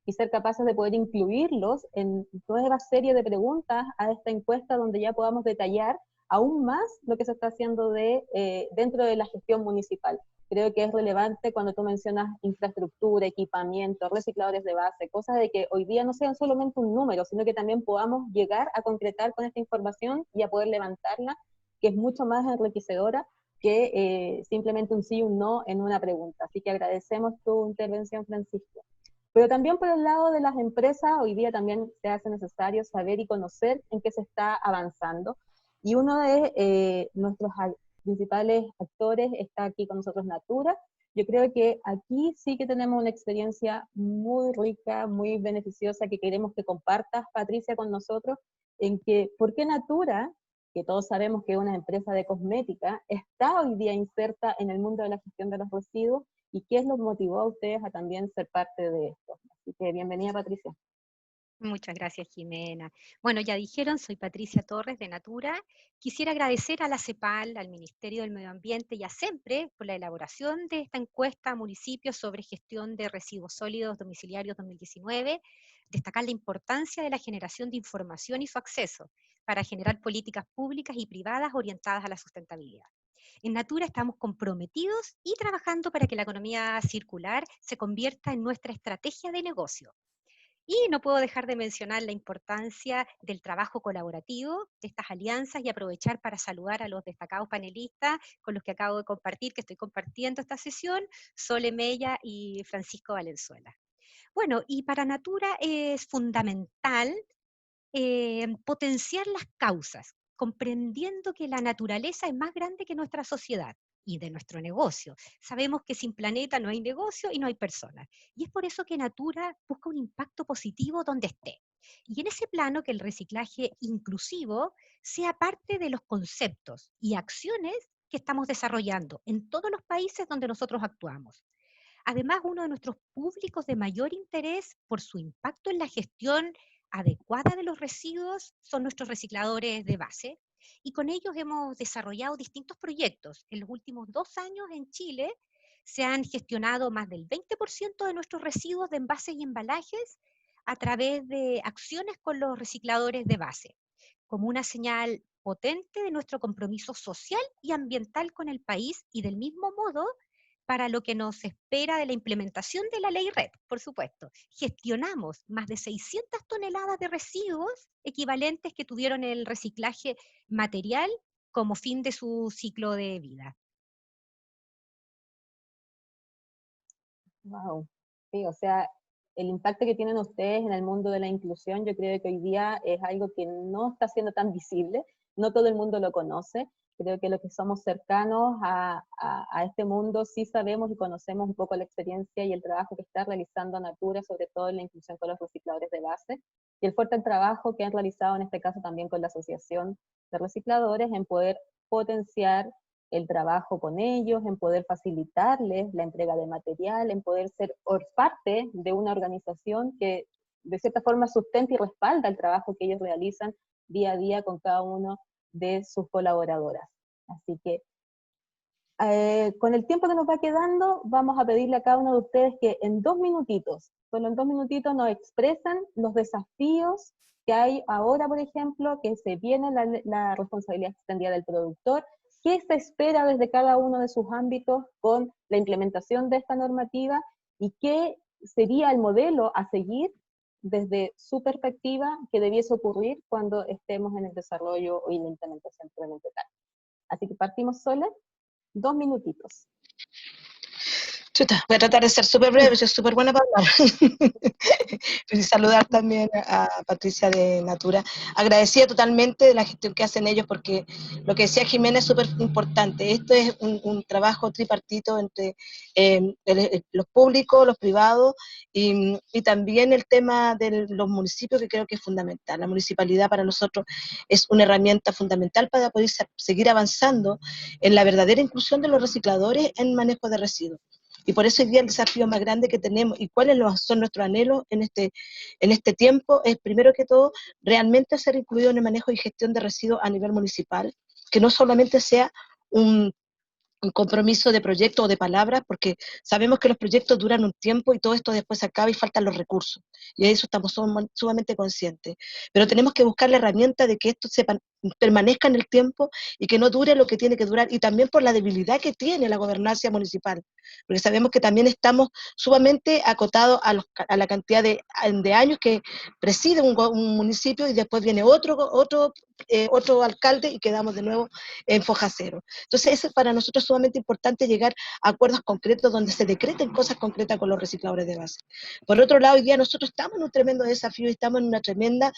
y ser capaces de poder incluirlos en nueva serie de preguntas a esta encuesta, donde ya podamos detallar aún más lo que se está haciendo dentro de la gestión municipal. Creo que es relevante cuando tú mencionas infraestructura, equipamiento, recicladores de base, cosas de que hoy día no sean solamente un número, sino que también podamos llegar a concretar con esta información y a poder levantarla, que es mucho más enriquecedora que simplemente un sí y un no en una pregunta. Así que agradecemos tu intervención, Francisco. Pero también por el lado de las empresas, hoy día también se hace necesario saber y conocer en qué se está avanzando. Y uno de nuestros principales actores está aquí con nosotros, Natura. Yo creo que aquí sí que tenemos una experiencia muy rica, muy beneficiosa, que queremos que compartas, Patricia, con nosotros, en que, ¿por qué Natura, que todos sabemos que es una empresa de cosmética, está hoy día inserta en el mundo de la gestión de los residuos, y qué es lo que motivó a ustedes a también ser parte de esto? Así que bienvenida, Patricia. Muchas gracias, Jimena. Bueno, ya dijeron, soy Patricia Torres de Natura. Quisiera agradecer a la CEPAL, al Ministerio del Medio Ambiente y a SEMPRE por la elaboración de esta encuesta a municipios sobre gestión de residuos sólidos domiciliarios 2019, destacar la importancia de la generación de información y su acceso para generar políticas públicas y privadas orientadas a la sustentabilidad. En Natura estamos comprometidos y trabajando para que la economía circular se convierta en nuestra estrategia de negocio. Y no puedo dejar de mencionar la importancia del trabajo colaborativo, de estas alianzas, y aprovechar para saludar a los destacados panelistas con los que acabo de compartir, que estoy compartiendo esta sesión, Sole Mella y Francisco Valenzuela. Bueno, y para Natura es fundamental potenciar las causas, comprendiendo que la naturaleza es más grande que nuestra sociedad y de nuestro negocio. Sabemos que sin planeta no hay negocio y no hay personas. Y es por eso que Natura busca un impacto positivo donde esté. Y en ese plano, que el reciclaje inclusivo sea parte de los conceptos y acciones que estamos desarrollando en todos los países donde nosotros actuamos. Además, uno de nuestros públicos de mayor interés por su impacto en la gestión adecuada de los residuos son nuestros recicladores de base, y con ellos hemos desarrollado distintos proyectos. En los últimos 2 años en Chile se han gestionado más del 20% de nuestros residuos de envases y embalajes a través de acciones con los recicladores de base, como una señal potente de nuestro compromiso social y ambiental con el país, y del mismo modo para lo que nos espera de la implementación de la ley RED, por supuesto. Gestionamos más de 600 toneladas de residuos equivalentes que tuvieron el reciclaje material como fin de su ciclo de vida. Wow. Sí, o sea, el impacto que tienen ustedes en el mundo de la inclusión, yo creo que hoy día es algo que no está siendo tan visible, no todo el mundo lo conoce. Creo que los que somos cercanos a este mundo sí sabemos y conocemos un poco la experiencia y el trabajo que está realizando Natura, sobre todo en la inclusión con los recicladores de base. y el fuerte trabajo que han realizado en este caso también con la Asociación de Recicladores en poder potenciar el trabajo con ellos, en poder facilitarles la entrega de material, en poder ser parte de una organización que de cierta forma sustenta y respalda el trabajo que ellos realizan día a día con cada uno de sus colaboradoras. Así que con el tiempo que nos va quedando, vamos a pedirle a cada uno de ustedes que en 2 minutitos, solo en 2 minutitos, nos expresan los desafíos que hay ahora, por ejemplo, que se viene la responsabilidad extendida del productor. ¿Qué se espera desde cada uno de sus ámbitos con la implementación de esta normativa? ¿Y qué sería el modelo a seguir desde su perspectiva que debiese ocurrir cuando estemos en el desarrollo y la implementación plenamente tal? Así que partimos sola. 2 minutitos. Chuta, voy a tratar de ser súper breve, soy súper buena para hablar. Y saludar también a Patricia de Natura. Agradecida totalmente de la gestión que hacen ellos, porque lo que decía Jimena es súper importante. Esto es un trabajo tripartito entre los públicos, los privados, y también el tema de los municipios, que creo que es fundamental. La municipalidad para nosotros es una herramienta fundamental para poder seguir avanzando en la verdadera inclusión de los recicladores en manejo de residuos. Y por eso hoy día el desafío más grande que tenemos y cuáles son nuestros anhelos en este tiempo es, primero que todo, realmente ser incluido en el manejo y gestión de residuos a nivel municipal, que no solamente sea un compromiso de proyecto o de palabras, porque sabemos que los proyectos duran un tiempo y todo esto después se acaba y faltan los recursos, y de eso estamos sumamente conscientes, pero tenemos que buscar la herramienta de que esto permanezca en el tiempo y que no dure lo que tiene que durar, y también por la debilidad que tiene la gobernanza municipal, porque sabemos que también estamos sumamente acotados a la cantidad de años que preside un municipio y después viene otro alcalde y quedamos de nuevo en foja cero. Entonces es para nosotros sumamente importante llegar a acuerdos concretos donde se decreten cosas concretas con los recicladores de base. Por otro lado, hoy día nosotros estamos en un tremendo desafío y estamos en una tremenda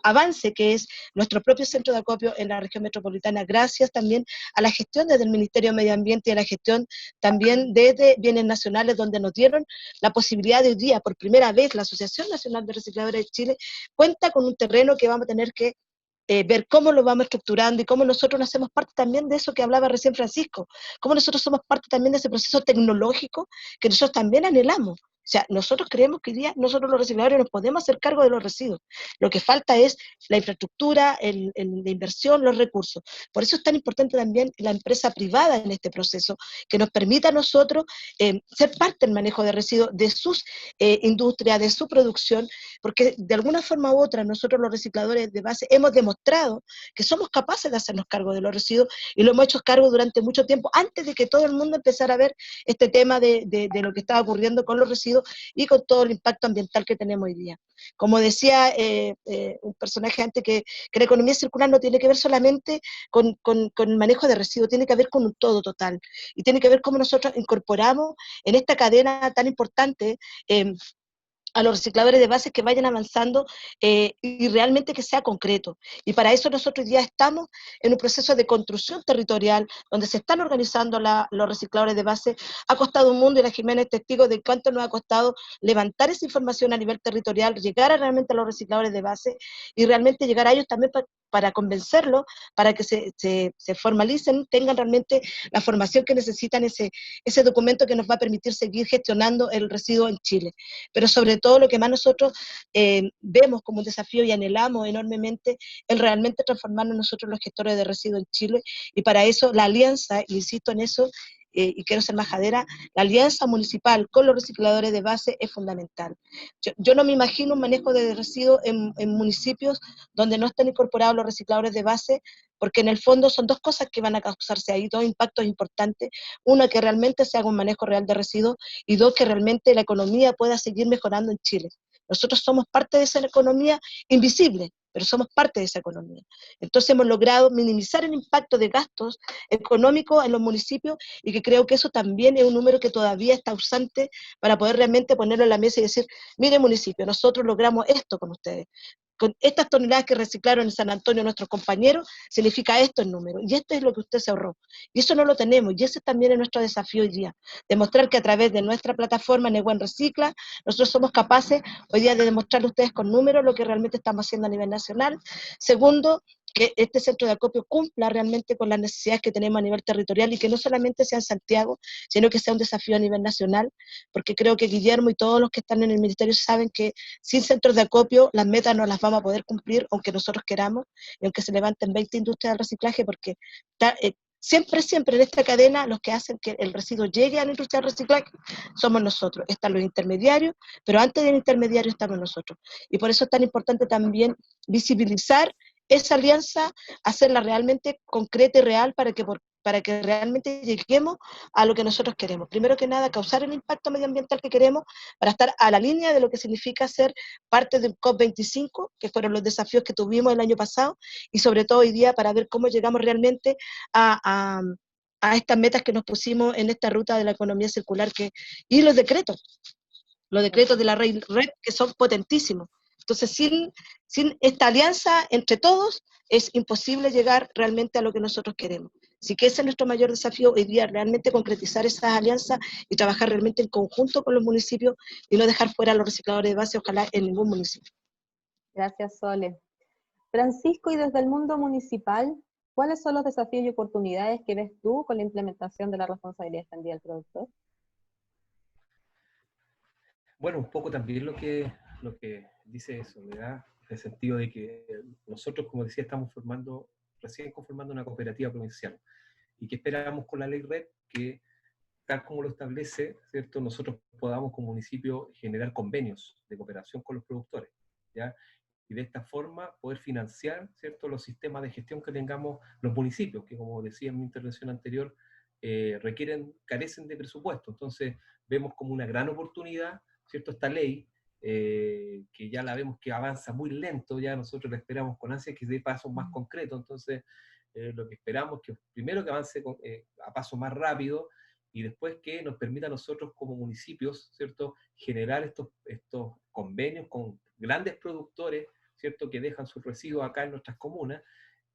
avance que es nuestro propio centro de acopio en la región metropolitana, gracias también a la gestión desde el Ministerio de Medio Ambiente y a la gestión también desde Bienes Nacionales, donde nos dieron la posibilidad de hoy día, por primera vez, la Asociación Nacional de Recicladores de Chile cuenta con un terreno que vamos a tener que ver cómo lo vamos estructurando y cómo nosotros nos hacemos parte también de eso que hablaba recién Francisco, cómo nosotros somos parte también de ese proceso tecnológico que nosotros también anhelamos. O sea, nosotros creemos que hoy día nosotros los recicladores nos podemos hacer cargo de los residuos. Lo que falta es la infraestructura, la inversión, los recursos. Por eso es tan importante también la empresa privada en este proceso, que nos permita a nosotros ser parte del manejo de residuos, de sus industrias, de su producción, porque de alguna forma u otra nosotros los recicladores de base hemos demostrado que somos capaces de hacernos cargo de los residuos y lo hemos hecho cargo durante mucho tiempo, antes de que todo el mundo empezara a ver este tema de lo que estaba ocurriendo con los residuos y con todo el impacto ambiental que tenemos hoy día. Como decía un personaje antes, que la economía circular no tiene que ver solamente con el manejo de residuos, tiene que ver con un todo total, y tiene que ver cómo nosotros incorporamos en esta cadena tan importante a los recicladores de base que vayan avanzando y realmente que sea concreto. Y para eso nosotros ya estamos en un proceso de construcción territorial, donde se están organizando los recicladores de base. Ha costado un mundo, y la Jimena es testigo de cuánto nos ha costado levantar esa información a nivel territorial, llegar realmente a los recicladores de base y realmente llegar a ellos también para convencerlos, para que se formalicen, tengan realmente la formación que necesitan, ese documento que nos va a permitir seguir gestionando el residuo en Chile. Pero sobre todo lo que más nosotros vemos como un desafío y anhelamos enormemente es realmente transformarnos nosotros los gestores de residuos en Chile, y para eso la alianza, insisto en eso, y quiero ser majadera, la alianza municipal con los recicladores de base es fundamental. Yo no me imagino un manejo de residuos en municipios donde no estén incorporados los recicladores de base, porque en el fondo son dos cosas que van a causarse ahí, dos impactos importantes: uno, que realmente se haga un manejo real de residuos, y dos, que realmente la economía pueda seguir mejorando en Chile. Nosotros somos parte de esa economía invisible, pero somos parte de esa economía. Entonces hemos logrado minimizar el impacto de gastos económicos en los municipios, y que creo que eso también es un número que todavía está ausente para poder realmente ponerlo en la mesa y decir: mire municipio, nosotros logramos esto con ustedes. con estas toneladas que reciclaron en San Antonio nuestros compañeros, significa esto en número, y esto es lo que usted se ahorró. Y eso no lo tenemos, y ese también es nuestro desafío hoy día, demostrar que a través de nuestra plataforma Nehuen Recicla, nosotros somos capaces hoy día de demostrarle a ustedes con números lo que realmente estamos haciendo a nivel nacional. Segundo, que este centro de acopio cumpla realmente con las necesidades que tenemos a nivel territorial y que no solamente sea en Santiago, sino que sea un desafío a nivel nacional, porque creo que Guillermo y todos los que están en el ministerio saben que sin centros de acopio las metas no las vamos a poder cumplir, aunque nosotros queramos, y aunque se levanten 20 industrias del reciclaje, porque siempre en esta cadena los que hacen que el residuo llegue a la industria del reciclaje somos nosotros, están los intermediarios, pero antes del intermediario estamos nosotros. Y por eso es tan importante también visibilizar esa alianza, hacerla realmente concreta y real para que realmente lleguemos a lo que nosotros queremos. Primero que nada, causar el impacto medioambiental que queremos para estar a la línea de lo que significa ser parte del COP25, que fueron los desafíos que tuvimos el año pasado, y sobre todo hoy día para ver cómo llegamos realmente a estas metas que nos pusimos en esta ruta de la economía circular, y los decretos de la RED, que son potentísimos. Entonces, sin esta alianza entre todos, es imposible llegar realmente a lo que nosotros queremos. Así que ese es nuestro mayor desafío hoy día, realmente concretizar esas alianzas y trabajar realmente en conjunto con los municipios y no dejar fuera a los recicladores de base, ojalá en ningún municipio. Gracias, Sole. Francisco, y desde el mundo municipal, ¿cuáles son los desafíos y oportunidades que ves tú con la implementación de la responsabilidad extendida del productor? Bueno, un poco también lo que dice Soledad, en el sentido de que nosotros, como decía, estamos recién conformando una cooperativa provincial. ¿Y qué esperamos con la ley RED? Que, tal como lo establece, ¿cierto?, nosotros podamos como municipio generar convenios de cooperación con los productores, ¿ya? Y de esta forma poder financiar, ¿cierto?, los sistemas de gestión que tengamos los municipios, que como decía en mi intervención anterior, carecen de presupuesto. Entonces vemos como una gran oportunidad, ¿cierto?, esta ley, que ya la vemos que avanza muy lento, ya nosotros la esperamos con ansia que dé pasos más concretos. Entonces lo que esperamos es que primero que avance a paso más rápido, y después que nos permita a nosotros como municipios, ¿cierto?, generar estos convenios con grandes productores, ¿cierto?, que dejan sus residuos acá en nuestras comunas,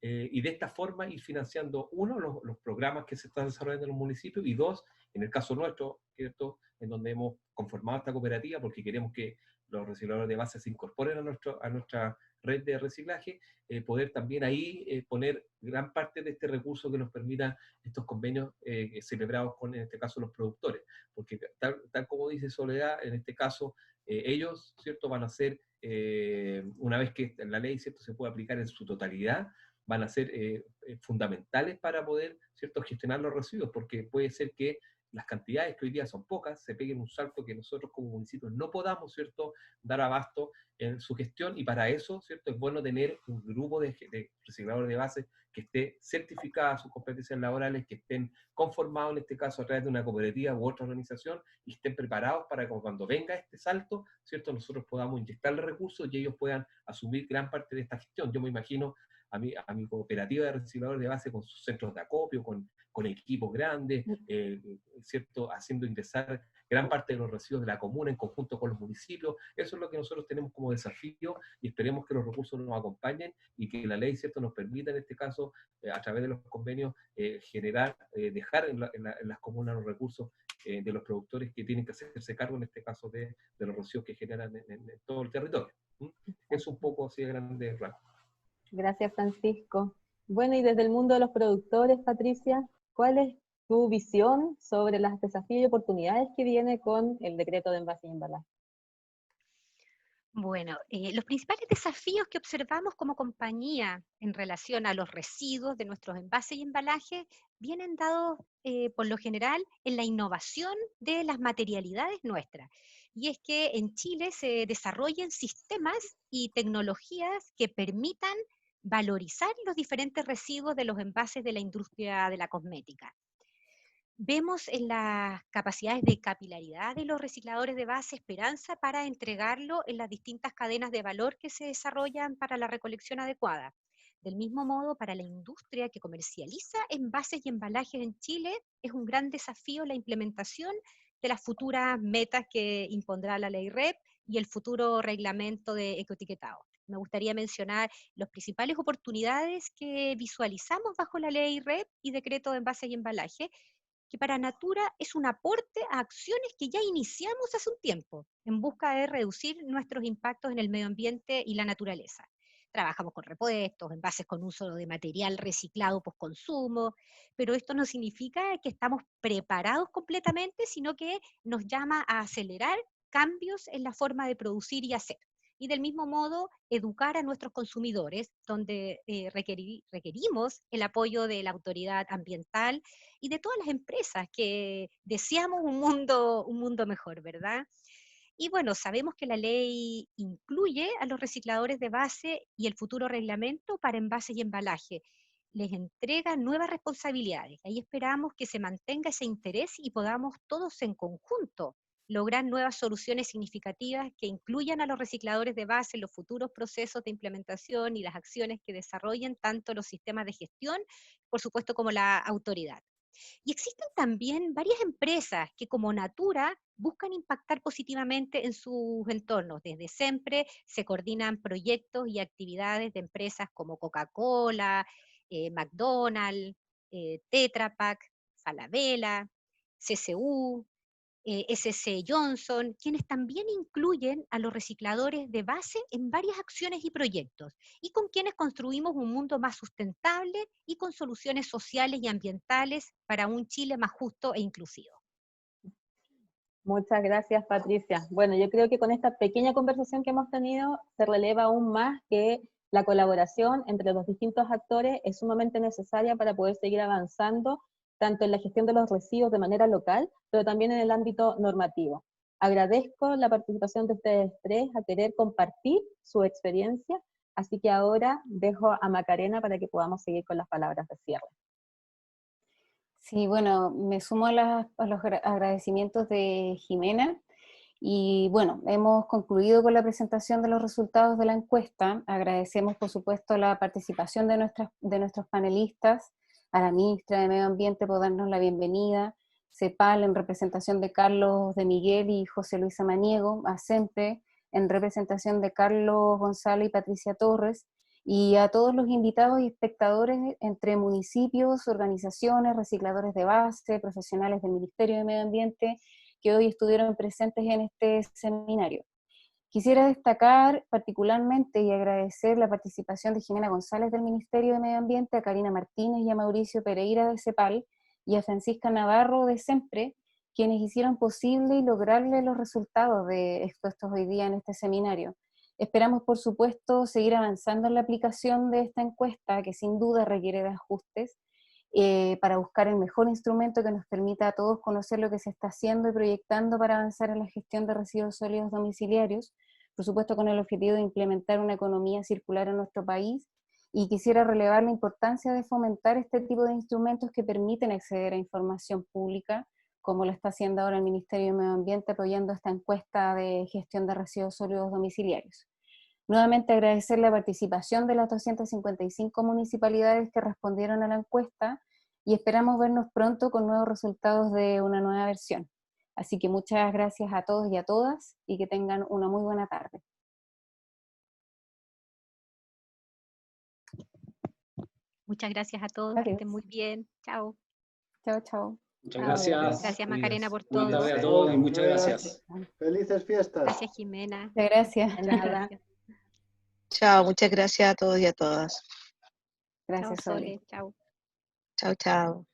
y de esta forma ir financiando, uno, los programas que se están desarrollando en los municipios, y dos, en el caso nuestro, ¿cierto?, en donde hemos conformado esta cooperativa porque queremos que los recicladores de base se incorporen a nuestra red de reciclaje, poder también ahí poner gran parte de este recurso que nos permita estos convenios celebrados con, en este caso, los productores. Porque tal como dice Soledad, en este caso, ellos, ¿cierto?, van a ser, una vez que la ley, ¿cierto?, se puede aplicar en su totalidad, van a ser fundamentales para poder, ¿cierto?, gestionar los residuos, porque puede ser que las cantidades que hoy día son pocas se peguen un salto que nosotros como municipios no podamos, ¿cierto?, dar abasto en su gestión, y para eso, ¿cierto?, es bueno tener un grupo de recicladores de base que esté certificada sus competencias laborales, que estén conformados en este caso a través de una cooperativa u otra organización, y estén preparados para que cuando venga este salto, ¿cierto?, nosotros podamos inyectarle recursos y ellos puedan asumir gran parte de esta gestión. Yo me imagino a mi cooperativa de recicladores de base con sus centros de acopio, con equipos grandes, ¿cierto?, haciendo ingresar gran parte de los residuos de la comuna en conjunto con los municipios. Eso es lo que nosotros tenemos como desafío, y esperemos que los recursos nos acompañen y que la ley, ¿cierto?, nos permita en este caso, a través de los convenios, dejar en las comunas los recursos de los productores que tienen que hacerse cargo, en este caso, de los residuos que generan en todo el territorio. Es un poco así de grande rasgos. Gracias, Francisco. Bueno, y desde el mundo de los productores, Patricia, ¿cuál es tu visión sobre los desafíos y oportunidades que viene con el decreto de envase y embalaje? Bueno, los principales desafíos que observamos como compañía en relación a los residuos de nuestros envases y embalajes vienen dados por lo general en la innovación de las materialidades nuestras. Y es que en Chile se desarrollen sistemas y tecnologías que permitan valorizar los diferentes residuos de los envases de la industria de la cosmética. Vemos en las capacidades de capilaridad de los recicladores de base esperanza para entregarlo en las distintas cadenas de valor que se desarrollan para la recolección adecuada. Del mismo modo, para la industria que comercializa envases y embalajes en Chile, es un gran desafío la implementación de las futuras metas que impondrá la ley REP y el futuro reglamento de ecoetiquetado. me gustaría mencionar las principales oportunidades que visualizamos bajo la ley REP y decreto de envases y embalaje, que para Natura es un aporte a acciones que ya iniciamos hace un tiempo, en busca de reducir nuestros impactos en el medio ambiente y la naturaleza. Trabajamos con repuestos, envases con uso de material reciclado postconsumo, pero esto no significa que estamos preparados completamente, sino que nos llama a acelerar cambios en la forma de producir y hacer. Y del mismo modo, educar a nuestros consumidores, donde requerimos el apoyo de la autoridad ambiental y de todas las empresas que deseamos un mundo mejor, ¿verdad? Y bueno, sabemos que la ley incluye a los recicladores de base y el futuro reglamento para envases y embalaje. Les entrega nuevas responsabilidades. Ahí esperamos que se mantenga ese interés y podamos todos en conjunto lograr nuevas soluciones significativas que incluyan a los recicladores de base en los futuros procesos de implementación y las acciones que desarrollen tanto los sistemas de gestión, por supuesto, como la autoridad. Y existen también varias empresas que como Natura buscan impactar positivamente en sus entornos. Desde siempre se coordinan proyectos y actividades de empresas como Coca-Cola, McDonald's, Tetra Pak, Falabella, CCU, SC Johnson, quienes también incluyen a los recicladores de base en varias acciones y proyectos, y con quienes construimos un mundo más sustentable y con soluciones sociales y ambientales para un Chile más justo e inclusivo. Muchas gracias, Patricia. Bueno, yo creo que con esta pequeña conversación que hemos tenido se releva aún más que la colaboración entre los distintos actores es sumamente necesaria para poder seguir avanzando tanto en la gestión de los residuos de manera local, pero también en el ámbito normativo. Agradezco la participación de ustedes tres a querer compartir su experiencia, así que ahora dejo a Macarena para que podamos seguir con las palabras de cierre. Sí, bueno, me sumo a los agradecimientos de Jimena. Y bueno, hemos concluido con la presentación de los resultados de la encuesta. Agradecemos, por supuesto, la participación de nuestros panelistas, a la ministra de Medio Ambiente por darnos la bienvenida, CEPAL en representación de Carlos de Miguel y José Luis Samaniego, a CEMPRE en representación de Carlos González y Patricia Torres, y a todos los invitados y espectadores entre municipios, organizaciones, recicladores de base, profesionales del Ministerio de Medio Ambiente, que hoy estuvieron presentes en este seminario. Quisiera destacar particularmente y agradecer la participación de Jimena González del Ministerio de Medio Ambiente, a Karina Martínez y a Mauricio Pereira de CEPAL, y a Francisca Navarro de CEMPRE, quienes hicieron posible y lograrle los resultados expuestos hoy día en este seminario. Esperamos, por supuesto, seguir avanzando en la aplicación de esta encuesta, que sin duda requiere de ajustes, para buscar el mejor instrumento que nos permita a todos conocer lo que se está haciendo y proyectando para avanzar en la gestión de residuos sólidos domiciliarios, por supuesto con el objetivo de implementar una economía circular en nuestro país. Y quisiera relevar la importancia de fomentar este tipo de instrumentos que permiten acceder a información pública, como lo está haciendo ahora el Ministerio de Medio Ambiente, apoyando esta encuesta de gestión de residuos sólidos domiciliarios. Nuevamente agradecer la participación de las 255 municipalidades que respondieron a la encuesta y esperamos vernos pronto con nuevos resultados de una nueva versión. Así que muchas gracias a todos y a todas y que tengan una muy buena tarde. Muchas gracias a todos, Adiós. que estén muy bien. Chao. Chao, chao. Muchas gracias. Gracias, Macarena, por todo. Buenas tardes a todos y muchas gracias. Felices fiestas. Gracias, Jimena. Muchas gracias. De nada. Chao, muchas gracias a todos y a todas. Gracias, Chao, Sole. Sole. Chao. Chao, chao.